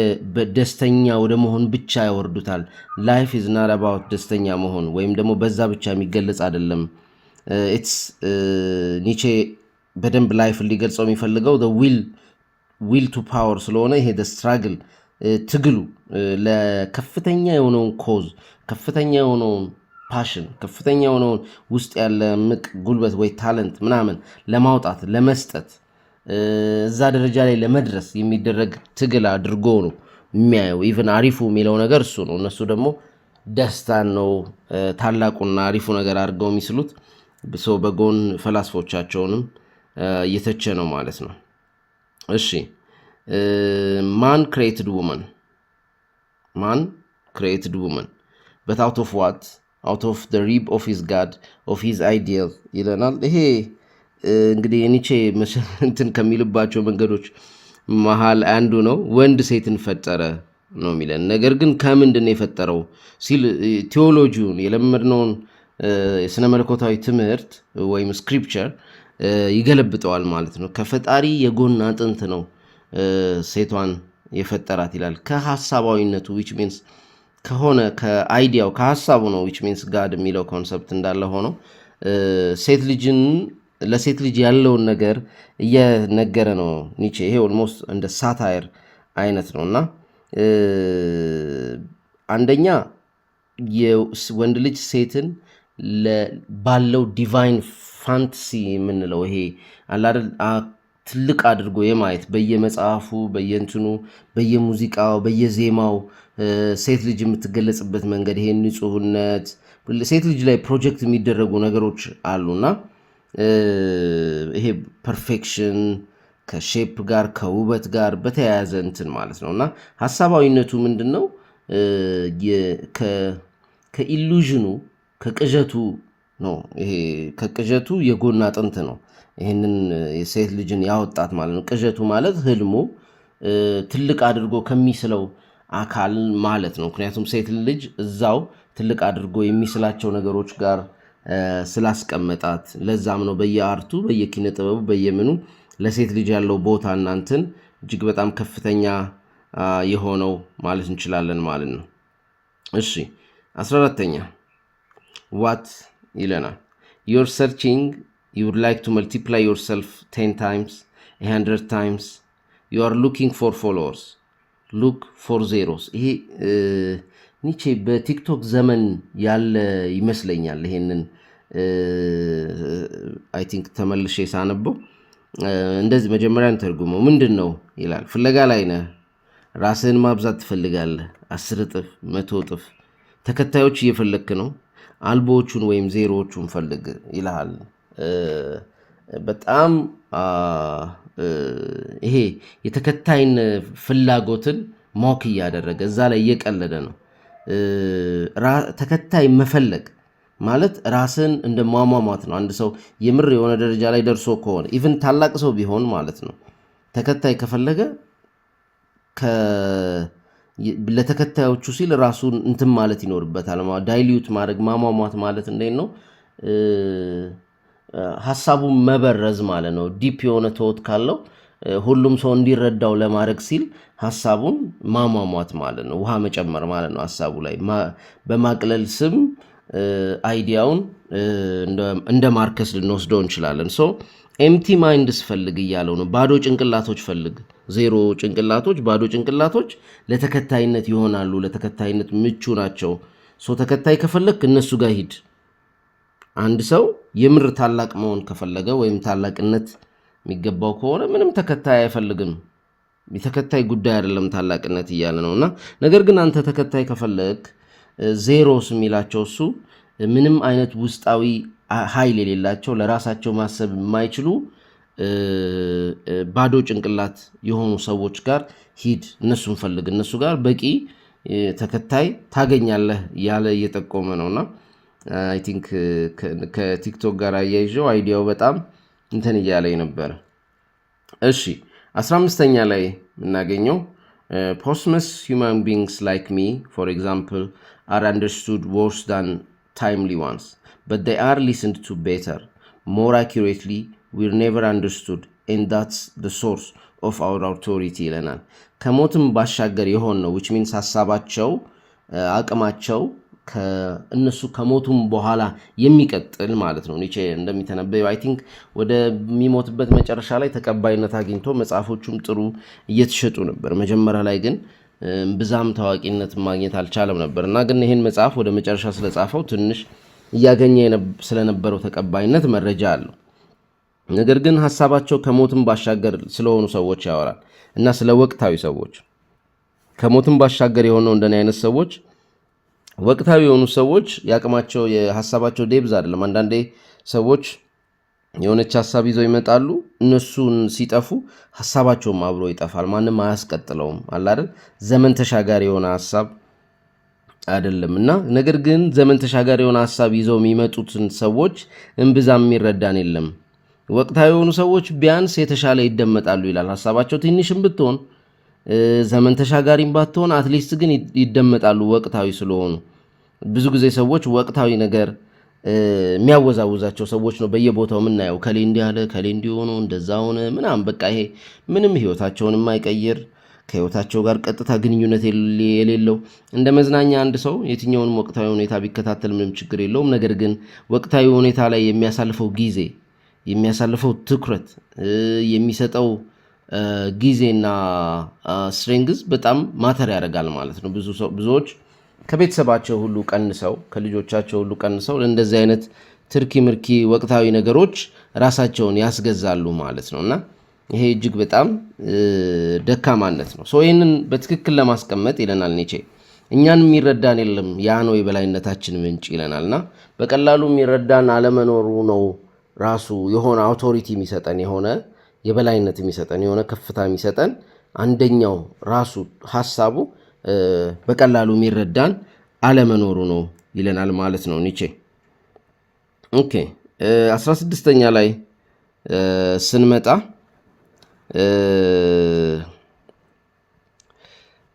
ደስተኛ ወደ መሆን ብቻ ያወርዱታል። ላይፍ ኢዝ ናት አባውት ደስተኛ መሆን ወይም ደግሞ በዛ ብቻ የሚገለጽ አይደለም። ኢትስ ኒቼ በደንብ ላይፍን ሊገልጸው የሚፈልገው ዊል ቱ ፓወር ስለሆነ ይሄ ስትራግል ትግሉ ለከፍተኛ የሆነውን ኮዝ ከፍተኛ የሆነውን ፓሽን ከፍተኛ የሆነውን ውስጥ ያለ ምቅ ጉልበት ወይ ታለንት ምናምን ለማውጣት ለመስጠት እዛ ደረጃ ላይ ለመድረስ የሚደረግ ትግል አድርጎ ነው የሚያየው። ኢቭን አሪፉ የሚለው ነገር እሱ ነው። እነሱ ደግሞ ደስታን ነው ታላቁና አሪፉ ነገር አድርገው የሚስሉት። ሰው በጎን ፈላስፎቻቸውንም እየተቸ ነው ማለት ነው። እሺ ማን ክሬትድ ውመን but out of what? out of the rib of his God, of his ideal ይለናል። ይሄ እንግዲህ ኒቼ እንትን ከሚልባቸው መንገዶች መሃል አንዱ ነው። ወንድ ሴትን ፈጠረ ነው የሚለን። ነገር ግን ከምንድን ነው የፈጠረው ሲል ቴዎሎጂውን የለመድነውን የስነ መለኮታዊ ትምህርት ወይም ስክሪፕቸር ይገለብጠዋል ማለት ነው። ከፈጣሪ የጎን አጥንት ነው ሴቷን የፈጠራት ይላል። ከሐሳባዊነቱ which means ከሆነ ከአይዲያው ከሐሳቡ ነው which means God የሚለው ኮንሰፕት እንዳለ ሆኖ ለሴት ልጅ ያለውን ነገር እየነገረ ነው ኒቼ። ይሄ ኦልሞስት እንደ ሳታየር አይነት ነው እና አንደኛ የወንድ ልጅ ሴትን ባለው ዲቫይን ፋንታሲ የምንለው ይሄ አላደል ትልቅ አድርጎ የማየት በየመጽሐፉ በየእንትኑ በየሙዚቃው በየዜማው ሴት ልጅ የምትገለጽበት መንገድ ይሄ ንጹህነት ሴት ልጅ ላይ ፕሮጀክት የሚደረጉ ነገሮች አሉና ይሄ ፐርፌክሽን ከሼፕ ጋር ከውበት ጋር በተያያዘ እንትን ማለት ነውና ሐሳባዊነቱ ምንድነው? ከኢሉዥኑ ከቅዠቱ ነው። ይሄ ከቅዠቱ የጎን አጥንት ነው ይሄንን የሴት ልጅን ያወጣት ማለት ነው። ቅዠቱ ማለት ህልሙ ትልቅ አድርጎ ከሚስለው አካል ማለት ነው። ምክንያቱም ሴት ልጅ እዛው ትልቅ አድርጎ የሚስላቸው ነገሮች ጋር ስላስቀመጣት ለዛም ነው በየአርቱ በየኪነ ጥበቡ በየምኑ ለሴት ልጅ ያለው ቦታ እናንተን እጅግ በጣም ከፍተኛ የሆነው ማለት እንችላለን ማለት ነው። እሺ 14ኛ what ይለናል። you're searching you would like to multiply yourself 10 times 100 times you are looking for followers look for zeros። ይሄ ኒቼ በቲክቶክ ዘመን ያለ ይመስለኛል። ይሄንን አይ ቲንክ ተመልሼ ሳነበው እንደዚህ መጀመሪያ እንተርጉመው ምንድነው ይላል። ፍለጋ ላይ ነህ፣ ራስህን ማብዛት ትፈልጋለህ፣ 10 እጥፍ 100 እጥፍ ተከታዮች እየፈለክ ነው፣ አልቦቹን ወይም ዜሮዎቹን ፈልግ ይልሃል። በጣም ይሄ የተከታይን ፍላጎትን ሞክ እያደረገ እዛ ላይ እየቀለደ ነው። ተከታይ መፈለግ ማለት ራስን እንደ ማሟሟት ነው። አንድ ሰው የምር የሆነ ደረጃ ላይ ደርሶ ከሆነ ኢቭን ታላቅ ሰው ቢሆን ማለት ነው ተከታይ ከፈለገ ለተከታዮቹ ሲል ራሱን እንትን ማለት ይኖርበታል። ዳይሊዩት ማድረግ ማሟሟት ማለት እንዴት ነው? ሐሳቡን መበረዝ ማለት ነው። ዲፕ የሆነ ተወት ካለው ሁሉም ሰው እንዲረዳው ለማድረግ ሲል ሐሳቡን ማሟሟት ማለት ነው። ውሃ መጨመር ማለት ነው ሐሳቡ ላይ በማቅለል ስም አይዲያውን እንደ ማርከስ ልንወስደው እንችላለን። ሶ ኤምቲ ማይንድስ ፈልግ እያለው ነው። ባዶ ጭንቅላቶች ፈልግ። ዜሮ ጭንቅላቶች፣ ባዶ ጭንቅላቶች ለተከታይነት ይሆናሉ፣ ለተከታይነት ምቹ ናቸው። ሶ ተከታይ ከፈለግ እነሱ ጋር ሂድ። አንድ ሰው የምር ታላቅ መሆን ከፈለገ ወይም ታላቅነት የሚገባው ከሆነ ምንም ተከታይ አይፈልግም። የተከታይ ጉዳይ አይደለም ታላቅነት እያለ ነውና፣ ነገር ግን አንተ ተከታይ ከፈለግ ዜሮስ የሚላቸው እሱ ምንም አይነት ውስጣዊ ኃይል የሌላቸው ለራሳቸው ማሰብ የማይችሉ ባዶ ጭንቅላት የሆኑ ሰዎች ጋር ሂድ፣ እነሱን ፈልግ፣ እነሱ ጋር በቂ ተከታይ ታገኛለህ ያለ እየጠቆመ ነውና አይ ቲንክ ከቲክቶክ ጋር አያይዘው አይዲያው በጣም እንትን እያለኝ ነበር። እሺ 15ኛ ላይ የምናገኘው posthumous human beings like me, for example, are understood worse than timely ones, but they are listened to better. More accurately, we're never understood, and that's the source of our authority ይለናል። ከሞትም ባሻገር የሆን ነው which means ሐሳባቸው አቅማቸው ከእነሱ ከሞቱም በኋላ የሚቀጥል ማለት ነው። ኒቼ እንደሚተነበየው አይ ቲንክ ወደ ሚሞትበት መጨረሻ ላይ ተቀባይነት አግኝቶ መጽሐፎቹም ጥሩ እየተሸጡ ነበር። መጀመሪያ ላይ ግን ብዛም ታዋቂነት ማግኘት አልቻለም ነበርና ግን ይሄን መጽሐፍ ወደ መጨረሻ ስለጻፈው ትንሽ እያገኘ ስለነበረው ተቀባይነት መረጃ አለው። ነገር ግን ሐሳባቸው ከሞትም ባሻገር ስለሆኑ ሰዎች ያወራል እና ስለ ወቅታዊ ሰዎች ከሞትም ባሻገር የሆነው እንደኔ አይነት ሰዎች ወቅታዊ የሆኑ ሰዎች ያቅማቸው የሐሳባቸው ዴብዝ አይደለም። አንዳንዴ ሰዎች የሆነች ሐሳብ ይዘው ይመጣሉ፣ እነሱን ሲጠፉ ሐሳባቸውም አብሮ ይጠፋል። ማንም አያስቀጥለውም አለ አይደል? ዘመን ተሻጋሪ የሆነ ሐሳብ አይደለምና ነገር ግን ዘመን ተሻጋሪ የሆነ ሐሳብ ይዘው የሚመጡትን ሰዎች እንብዛም የሚረዳን የለም። ወቅታዊ የሆኑ ሰዎች ቢያንስ የተሻለ ይደመጣሉ ይላል። ሐሳባቸው ትንሽም ብትሆን ዘመን ተሻጋሪም ባትሆን አትሊስት ግን ይደመጣሉ ወቅታዊ ስለሆኑ። ብዙ ጊዜ ሰዎች ወቅታዊ ነገር የሚያወዛውዛቸው ሰዎች ነው በየቦታው የምናየው። ከሌ እንዲህ አለ፣ ከሌ እንዲህ ሆኖ እንደዛ ሆነ ምናምን በቃ ይሄ ምንም ህይወታቸውን የማይቀይር ከህይወታቸው ጋር ቀጥታ ግንኙነት የሌለው እንደ መዝናኛ አንድ ሰው የትኛውንም ወቅታዊ ሁኔታ ቢከታተል ምንም ችግር የለውም። ነገር ግን ወቅታዊ ሁኔታ ላይ የሚያሳልፈው ጊዜ፣ የሚያሳልፈው ትኩረት፣ የሚሰጠው ጊዜና ስትሬንግዝ በጣም ማተር ያደርጋል ማለት ነው። ብዙዎች ከቤተሰባቸው ሁሉ ቀንሰው ከልጆቻቸው ሁሉ ቀንሰው ለእንደዚህ አይነት ትርኪ ምርኪ ወቅታዊ ነገሮች ራሳቸውን ያስገዛሉ ማለት ነው እና ይሄ እጅግ በጣም ደካማነት ነው። ይህንን በትክክል ለማስቀመጥ ይለናል ኒቼ እኛን የሚረዳን የለም ያ ነው የበላይነታችን ምንጭ ይለናልና በቀላሉ የሚረዳን አለመኖሩ ነው ራሱ የሆነ አውቶሪቲ የሚሰጠን የሆነ የበላይነት የሚሰጠን የሆነ ከፍታ የሚሰጠን አንደኛው ራሱ ሐሳቡ በቀላሉ የሚረዳን አለመኖሩ ነው ይለናል ማለት ነው ኒቼ። ኦኬ 16ኛ ላይ ስንመጣ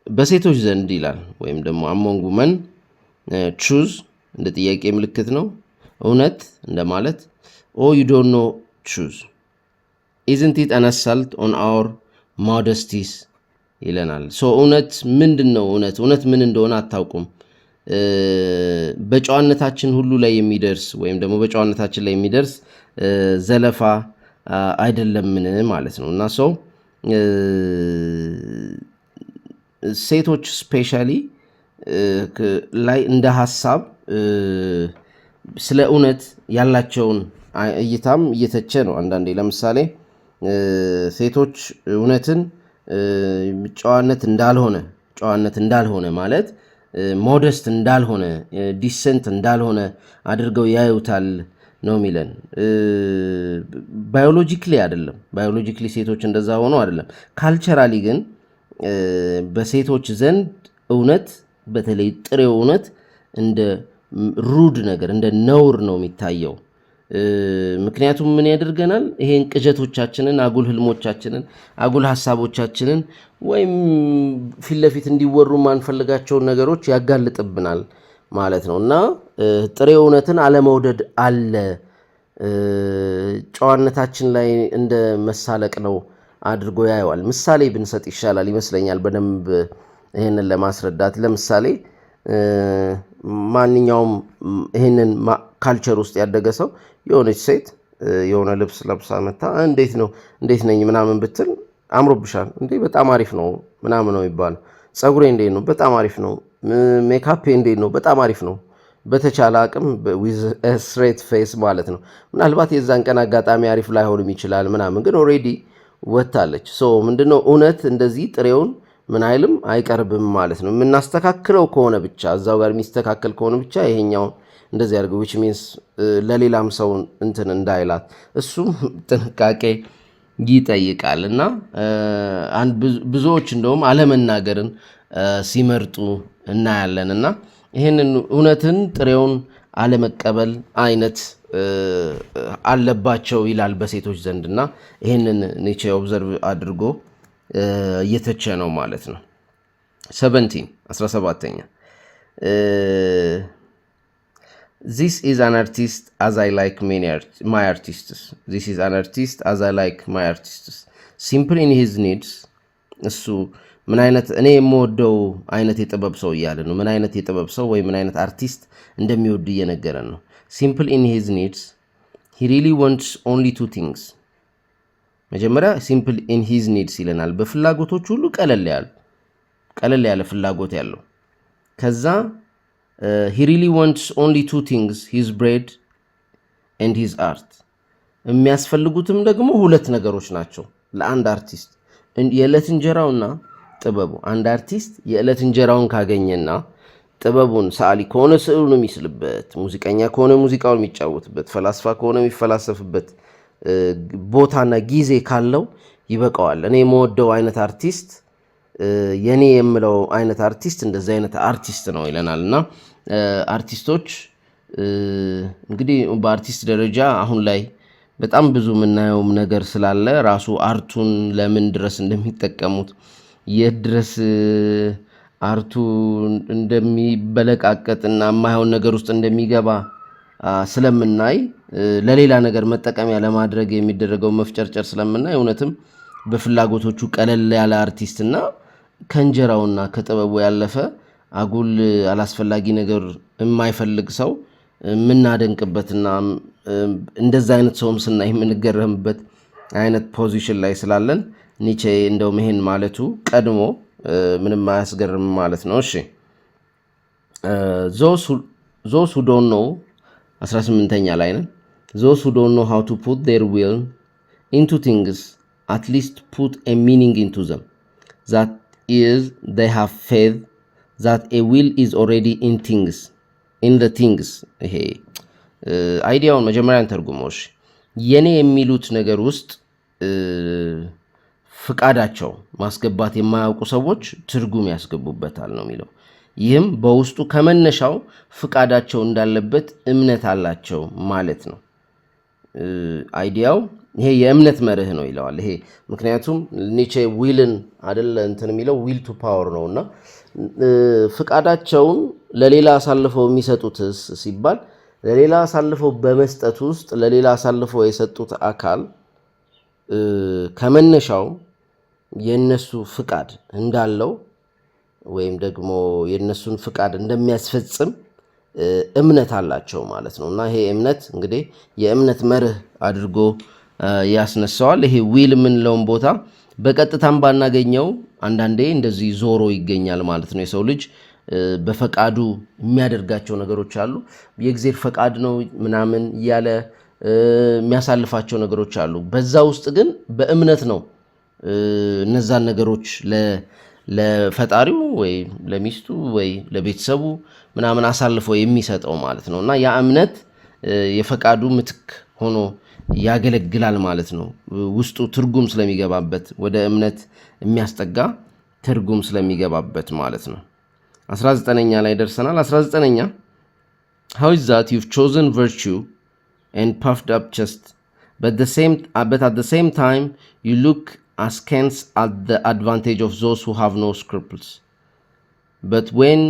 በሴቶች ዘንድ ይላል ወይም ደግሞ among women choose እንደ ጥያቄ ምልክት ነው እውነት እንደማለት you don't know choose isn't it an assault on our modesties ይለናል። እውነት ምንድነው? እውነት ምን እንደሆነ አታውቁም። በጨዋነታችን ሁሉ ላይ የሚደርስ ወይም ደግሞ በጨዋነታችን ላይ የሚደርስ ዘለፋ አይደለምን ማለት ነው እና ሴቶች ስፔሻሊ ላይ እንደ ሐሳብ ስለ እውነት ያላቸውን እይታም እየተቸ ነው። አንዳንዴ ለምሳሌ ሴቶች እውነትን ጨዋነት እንዳልሆነ ማለት ሞደስት እንዳልሆነ ዲሰንት እንዳልሆነ አድርገው ያዩታል ነው የሚለን። ባዮሎጂክሊ አይደለም፣ ባዮሎጂክሊ ሴቶች እንደዛ ሆኖ አይደለም። ካልቸራሊ ግን በሴቶች ዘንድ እውነት በተለይ ጥሬው እውነት እንደ ሩድ ነገር እንደ ነውር ነው የሚታየው። ምክንያቱም ምን ያደርገናል? ይሄን ቅዠቶቻችንን፣ አጉል ህልሞቻችንን፣ አጉል ሐሳቦቻችንን ወይም ፊት ለፊት እንዲወሩ ማንፈልጋቸውን ነገሮች ያጋልጥብናል ማለት ነው እና ጥሬ እውነትን አለመውደድ አለ። ጨዋነታችን ላይ እንደ መሳለቅ ነው አድርጎ ያየዋል። ምሳሌ ብንሰጥ ይሻላል ይመስለኛል በደንብ ይሄንን ለማስረዳት። ለምሳሌ ማንኛውም ይሄንን ካልቸር ውስጥ ያደገ ሰው የሆነች ሴት የሆነ ልብስ ለብሳ መታ እንዴት ነኝ ምናምን ብትል አምሮብሻል እንዴ በጣም አሪፍ ነው ምናምን ነው ይባል። ጸጉሬ እንዴት ነው በጣም አሪፍ ነው። ሜካፕ እንዴት ነው በጣም አሪፍ ነው። በተቻለ አቅም with a straight face ማለት ነው። ምናልባት የዛን ቀን አጋጣሚ አሪፍ ላይሆንም ይችላል ምናምን ግን ኦሬዲ ወጣለች። ምንድነው እውነት እንደዚህ ጥሬውን ምን አይልም አይቀርብም ማለት ነው። የምናስተካክለው ከሆነ ብቻ እዛው ጋር የሚስተካከል ከሆነ ብቻ ይሄኛው እንደዚህ ያድርገው which means ለሌላም ሰው እንትን እንዳይላት እሱም ጥንቃቄ ይጠይቃል እና ብዙዎች እንደውም አለመናገርን ሲመርጡ እናያለን እና ይሄንን እውነትን ጥሬውን አለመቀበል አይነት አለባቸው ይላል በሴቶች ዘንድና ይሄንን ኒቼ ኦብዘርቭ አድርጎ እየተቸ ነው ማለት ነው። 17ኛ This is an artist as I like my artists. This is an artist as I like my artists. Simple in his needs. እሱ ምን አይነት እኔ የምወደው አይነት የጥበብ ሰው እያለ ነው። ምን አይነት የጥበብ ሰው ወይ ምን አይነት አርቲስት እንደሚወድ እየነገረን ነው። Simple in his needs. He really wants only two things. መጀመሪያ simple in his needs ይለናል። በፍላጎቶች ሁሉ ቀለል ያለ ፍላጎት ያለው። ከዛ he really wants only two things, his bread and his art. የሚያስፈልጉትም ደግሞ ሁለት ነገሮች ናቸው ለአንድ አርቲስት፣ የዕለት እንጀራውና ጥበቡ። አንድ አርቲስት የዕለት እንጀራውን ካገኘና ጥበቡን ሰዓሊ ከሆነ ስዕሉን የሚስልበት፣ ሙዚቀኛ ከሆነ ሙዚቃውን የሚጫወትበት፣ ፈላስፋ ከሆነ የሚፈላሰፍበት ቦታና ጊዜ ካለው ይበቃዋል። እኔ የምወደው አይነት አርቲስት የኔ የምለው አይነት አርቲስት እንደዚህ አይነት አርቲስት ነው ይለናልና አርቲስቶች እንግዲህ በአርቲስት ደረጃ አሁን ላይ በጣም ብዙ የምናየውም ነገር ስላለ ራሱ አርቱን ለምን ድረስ እንደሚጠቀሙት የት ድረስ አርቱ እንደሚበለቃቀጥና የማይሆን ነገር ውስጥ እንደሚገባ ስለምናይ ለሌላ ነገር መጠቀሚያ ለማድረግ የሚደረገው መፍጨርጨር ስለምናይ እውነትም በፍላጎቶቹ ቀለል ያለ አርቲስትና ከእንጀራውና ከጥበቡ ያለፈ አጉል አላስፈላጊ ነገር የማይፈልግ ሰው የምናደንቅበትና እንደዛ አይነት ሰውም ስናይ የምንገረምበት አይነት ፖዚሽን ላይ ስላለን ኒቼ እንደውም ይሄን ማለቱ ቀድሞ ምንም አያስገርም ማለት ነው። እሺ those who don't know 18ኛ ላይ ነን። those who don't know how to put their will into things at least put a meaning into them. That is, they have faith that a will is already in the things. ይሄ አይዲያውን መጀመሪያ እንተርጉመው። የኔ የሚሉት ነገር ውስጥ ፍቃዳቸው ማስገባት የማያውቁ ሰዎች ትርጉም ያስገቡበታል ነው የሚለው። ይህም በውስጡ ከመነሻው ፍቃዳቸው እንዳለበት እምነት አላቸው ማለት ነው። አይዲያው ይሄ የእምነት መርህ ነው ይለዋል። ይሄ ምክንያቱም ኒቼ ዊልን አይደለ እንትን የሚለው ዊል ቱ ፓወር ነውና ፍቃዳቸውን ለሌላ አሳልፈው የሚሰጡትስ ሲባል ለሌላ አሳልፈው በመስጠት ውስጥ ለሌላ አሳልፈው የሰጡት አካል ከመነሻው የነሱ ፍቃድ እንዳለው ወይም ደግሞ የነሱን ፍቃድ እንደሚያስፈጽም እምነት አላቸው ማለት ነው። እና ይሄ እምነት እንግዲህ የእምነት መርህ አድርጎ ያስነሳዋል። ይሄ ዊል የምንለውን ቦታ በቀጥታም ባናገኘው አንዳንዴ እንደዚህ ዞሮ ይገኛል ማለት ነው። የሰው ልጅ በፈቃዱ የሚያደርጋቸው ነገሮች አሉ። የእግዚአብሔር ፈቃድ ነው ምናምን እያለ የሚያሳልፋቸው ነገሮች አሉ። በዛ ውስጥ ግን በእምነት ነው እነዛን ነገሮች ለፈጣሪው ወይ ለሚስቱ ወይ ለቤተሰቡ ምናምን አሳልፎ የሚሰጠው ማለት ነው። እና ያ እምነት የፈቃዱ ምትክ ሆኖ ያገለግላል ማለት ነው። ውስጡ ትርጉም ስለሚገባበት ወደ እምነት የሚያስጠጋ ትርጉም ስለሚገባበት ማለት ነው። 19ኛ ላይ ደርሰናል። 19ኛ how is that you've chosen virtue and puffed up chest but at the same time you look askance at the advantage of those who have no scruples, but when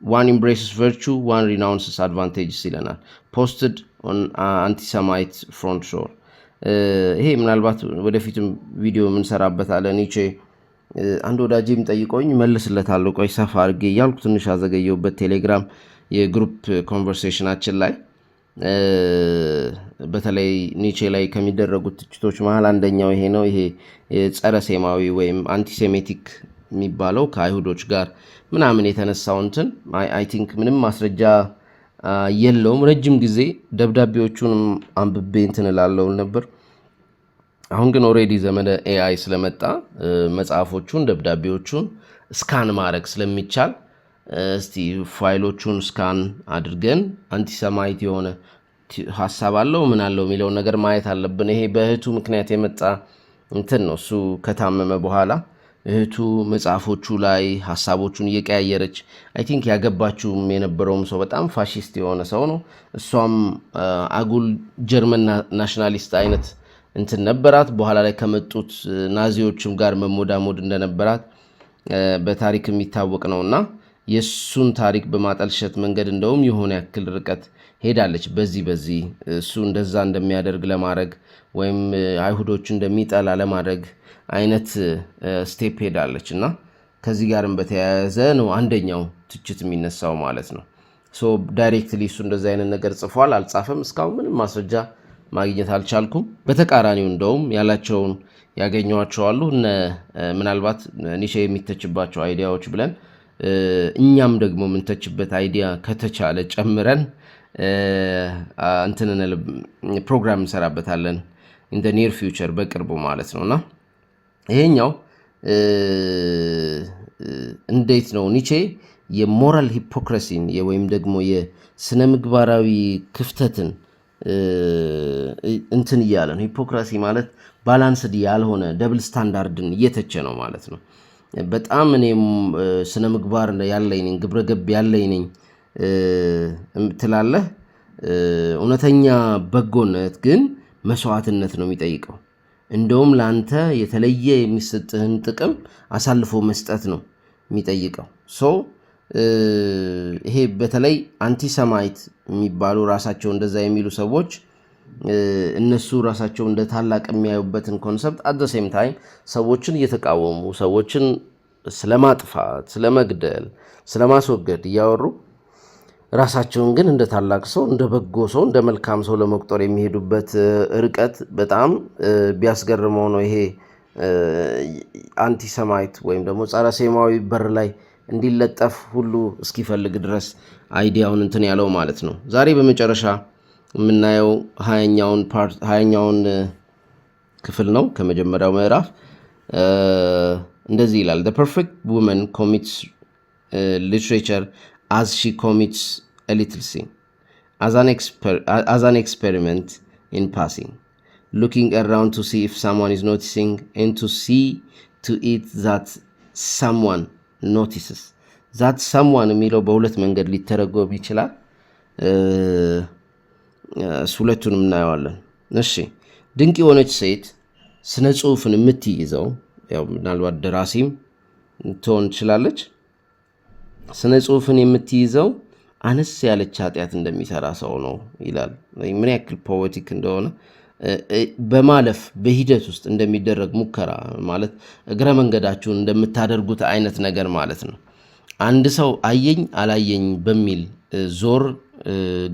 one embraces virtue one renounces advantages ይለናል። posted on anti-semite front shore። ይሄ ምናልባት ወደፊትም ቪዲዮ የምንሰራበት አለ። ኒቼ አንድ ወዳጅም ጠይቆኝ መልስለታለሁ። ቆይ ሰፋ አድርጌ እያልኩ ትንሽ አዘገየሁበት ቴሌግራም የግሩፕ ኮንቨርሴሽናችን ላይ በተለይ ኒቼ ላይ ከሚደረጉት ትችቶች መሃል አንደኛው ይሄ ነው። ይሄ ጸረ ሴማዊ ወይም አንቲሴሜቲክ የሚባለው ከአይሁዶች ጋር ምናምን የተነሳው እንትን አይ ቲንክ ምንም ማስረጃ የለውም። ረጅም ጊዜ ደብዳቤዎቹንም አንብቤ እንትን እላለሁ ነበር። አሁን ግን ኦሬዲ ዘመነ ኤአይ ስለመጣ መጽሐፎቹን ደብዳቤዎቹን ስካን ማድረግ ስለሚቻል እስቲ ፋይሎቹን ስካን አድርገን አንቲሰማይት የሆነ ሐሳብ አለው ምን አለው የሚለውን ነገር ማየት አለብን። ይሄ በእህቱ ምክንያት የመጣ እንትን ነው። እሱ ከታመመ በኋላ እህቱ መጽሐፎቹ ላይ ሐሳቦቹን እየቀያየረች አይ ቲንክ ያገባችውም የነበረውም ሰው በጣም ፋሺስት የሆነ ሰው ነው። እሷም አጉል ጀርመን ናሽናሊስት አይነት እንትን ነበራት። በኋላ ላይ ከመጡት ናዚዎችም ጋር መሞዳሞድ እንደነበራት በታሪክ የሚታወቅ ነውና የሱን ታሪክ በማጠልሸት መንገድ እንደውም የሆነ ያክል ርቀት ሄዳለች። በዚህ እሱ እንደዛ እንደሚያደርግ ለማድረግ ወይም አይሁዶች እንደሚጠላ ለማድረግ አይነት ስቴፕ ሄዳለች እና ከዚህ ጋርም በተያያዘ ነው አንደኛው ትችት የሚነሳው ማለት ነው። ሶ ዳይሬክትሊ እሱ እንደዛ አይነት ነገር ጽፏል አልጻፈም፣ እስካሁን ምንም ማስረጃ ማግኘት አልቻልኩም። በተቃራኒው እንደውም ያላቸውን ያገኘዋቸዋሉ ምናልባት ኒሼ የሚተችባቸው አይዲያዎች ብለን እኛም ደግሞ የምንተችበት አይዲያ ከተቻለ ጨምረን ፕሮግራም እንሰራበታለን ኢን ዘ ኒር ፊውቸር በቅርቡ ማለት ነውና ይሄኛው እንዴት ነው ኒቼ የሞራል ሂፖክራሲን ወይም ደግሞ የስነ ምግባራዊ ክፍተትን እያለ ነው። ሂፖክራሲ ማለት ባላንስድ ያልሆነ ደብል ስታንዳርድን እየተቸ ነው ማለት ነው። በጣም እኔም ስነ ምግባር ያለኝ ነኝ፣ ግብረ ገብ ያለኝ ነኝ ትላለህ። እውነተኛ በጎነት ግን መስዋዕትነት ነው የሚጠይቀው። እንደውም ለአንተ የተለየ የሚሰጥህን ጥቅም አሳልፎ መስጠት ነው የሚጠይቀው። ይሄ በተለይ አንቲሰማይት የሚባሉ ራሳቸው እንደዛ የሚሉ ሰዎች እነሱ ራሳቸው እንደ ታላቅ የሚያዩበትን ኮንሰፕት አት ዘ ሴም ታይም ሰዎችን እየተቃወሙ ሰዎችን ስለማጥፋት፣ ስለመግደል፣ ስለማስወገድ እያወሩ ራሳቸውን ግን እንደ ታላቅ ሰው፣ እንደ በጎ ሰው፣ እንደ መልካም ሰው ለመቁጠር የሚሄዱበት ርቀት በጣም ቢያስገርመው ነው። ይሄ አንቲሰማይት ወይም ደግሞ ጸረ ሴማዊ በር ላይ እንዲለጠፍ ሁሉ እስኪፈልግ ድረስ አይዲያውን ያለው ማለት ነው። ዛሬ በመጨረሻ የምናየው 20ኛውን ክፍል ነው ከመጀመሪያው ምዕራፍ። እንደዚህ ይላል: The perfect woman commits literature as she commits a little sin, as an experiment in passing, looking around to see if someone is noticing and to see to it that someone notices. that someone የሚለው በሁለት መንገድ ሊተረጎም ይችላል። ሁለቱንም እናየዋለን። እሺ፣ ድንቅ የሆነች ሴት ስነ ጽሑፍን የምትይዘው ያው ምናልባት ደራሲም ትሆን ትችላለች። ስነ ጽሑፍን የምትይዘው አነስ ያለች ኃጢአት እንደሚሰራ ሰው ነው ይላል። ምን ያክል ፖኤቲክ እንደሆነ በማለፍ በሂደት ውስጥ እንደሚደረግ ሙከራ ማለት እግረ መንገዳችሁን እንደምታደርጉት አይነት ነገር ማለት ነው። አንድ ሰው አየኝ አላየኝ በሚል ዞር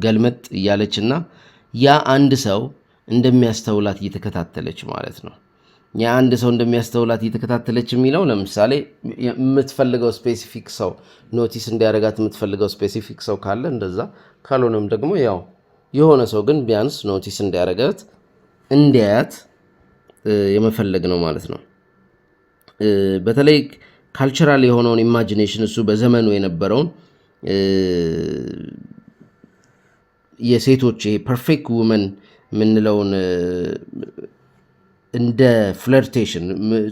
ገልመጥ እያለችና ያ አንድ ሰው እንደሚያስተውላት እየተከታተለች ማለት ነው። ያ አንድ ሰው እንደሚያስተውላት እየተከታተለች የሚለው ለምሳሌ የምትፈልገው ስፔሲፊክ ሰው ኖቲስ እንዲያደርጋት የምትፈልገው ስፔሲፊክ ሰው ካለ እንደዛ፣ ካልሆነም ደግሞ ያው የሆነ ሰው ግን ቢያንስ ኖቲስ እንዲያያት የመፈለግ ነው ማለት ነው። በተለይ ካልቸራል የሆነውን ኢማጂኔሽን እሱ በዘመኑ የነበረውን የሴቶች ፐርፌክት ውመን የምንለውን እንደ ፍለርቴሽን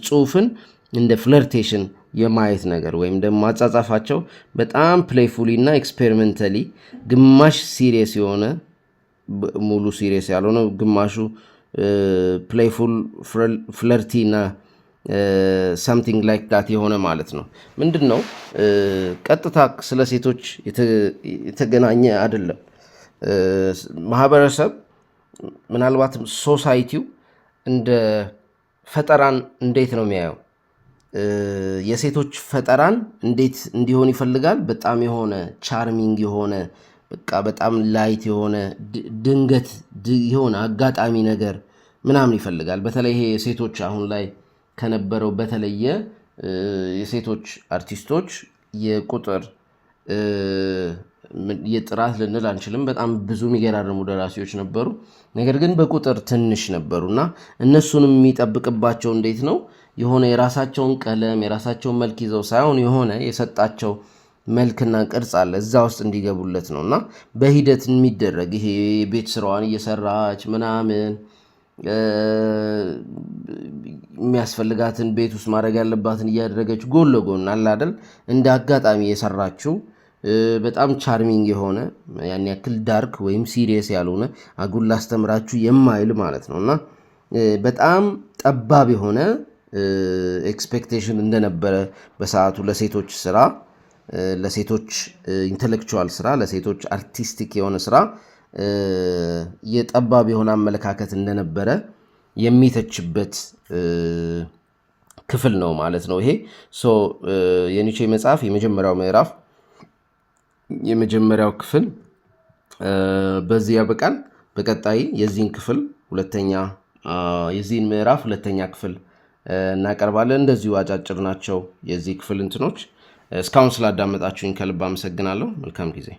ጽሑፍን እንደ ፍለርቴሽን የማየት ነገር ወይም ደግሞ አጻጻፋቸው በጣም ፕሌይፉሊ እና ኤክስፔሪመንታሊ ግማሽ ሲሪየስ የሆነ ሙሉ ሲሪየስ ያልሆነ ግማሹ ፕሌይፉል ፍለርቲ እና something like that የሆነ ማለት ነው። ምንድነው ቀጥታ ስለ ሴቶች የተገናኘ አይደለም። ማህበረሰብ ምናልባት ሶሳይቲው እንደ ፈጠራን እንዴት ነው የሚያየው? የሴቶች ፈጠራን እንዴት እንዲሆን ይፈልጋል? በጣም የሆነ ቻርሚንግ የሆነ በቃ በጣም ላይት የሆነ ድንገት የሆነ አጋጣሚ ነገር ምናምን ይፈልጋል። በተለይ ይሄ የሴቶች አሁን ላይ ከነበረው በተለየ የሴቶች አርቲስቶች የቁጥር የጥራት ልንል አንችልም። በጣም ብዙ የሚገራርሙ ደራሲዎች ነበሩ፣ ነገር ግን በቁጥር ትንሽ ነበሩና እነሱንም የሚጠብቅባቸው እንዴት ነው የሆነ የራሳቸውን ቀለም የራሳቸውን መልክ ይዘው ሳይሆን የሆነ የሰጣቸው መልክና ቅርጽ አለ እዛ ውስጥ እንዲገቡለት ነው። እና በሂደት የሚደረግ ይሄ ቤት ስራዋን እየሰራች ምናምን የሚያስፈልጋትን ቤት ውስጥ ማድረግ ያለባትን እያደረገች ጎን ለጎን አለ አይደል እንደ አጋጣሚ የሰራችው በጣም ቻርሚንግ የሆነ ያን ያክል ዳርክ ወይም ሲሪየስ ያልሆነ አጉል ላስተምራችሁ የማይል ማለት ነውና በጣም ጠባብ የሆነ ኤክስፔክቴሽን እንደነበረ በሰዓቱ ለሴቶች ስራ፣ ለሴቶች ኢንተሌክቹዋል ስራ፣ ለሴቶች አርቲስቲክ የሆነ ስራ የጠባብ የሆነ አመለካከት እንደነበረ የሚተችበት ክፍል ነው ማለት ነው ይሄ። የኒቼ መጽሐፍ የመጀመሪያው ምዕራፍ የመጀመሪያው ክፍል በዚህ ያበቃል። በቀጣይ የዚህን ክፍል የዚህን ምዕራፍ ሁለተኛ ክፍል እናቀርባለን። እንደዚሁ አጫጭር ናቸው የዚህ ክፍል እንትኖች። እስካሁን ስላዳመጣችሁኝ ከልብ አመሰግናለሁ። መልካም ጊዜ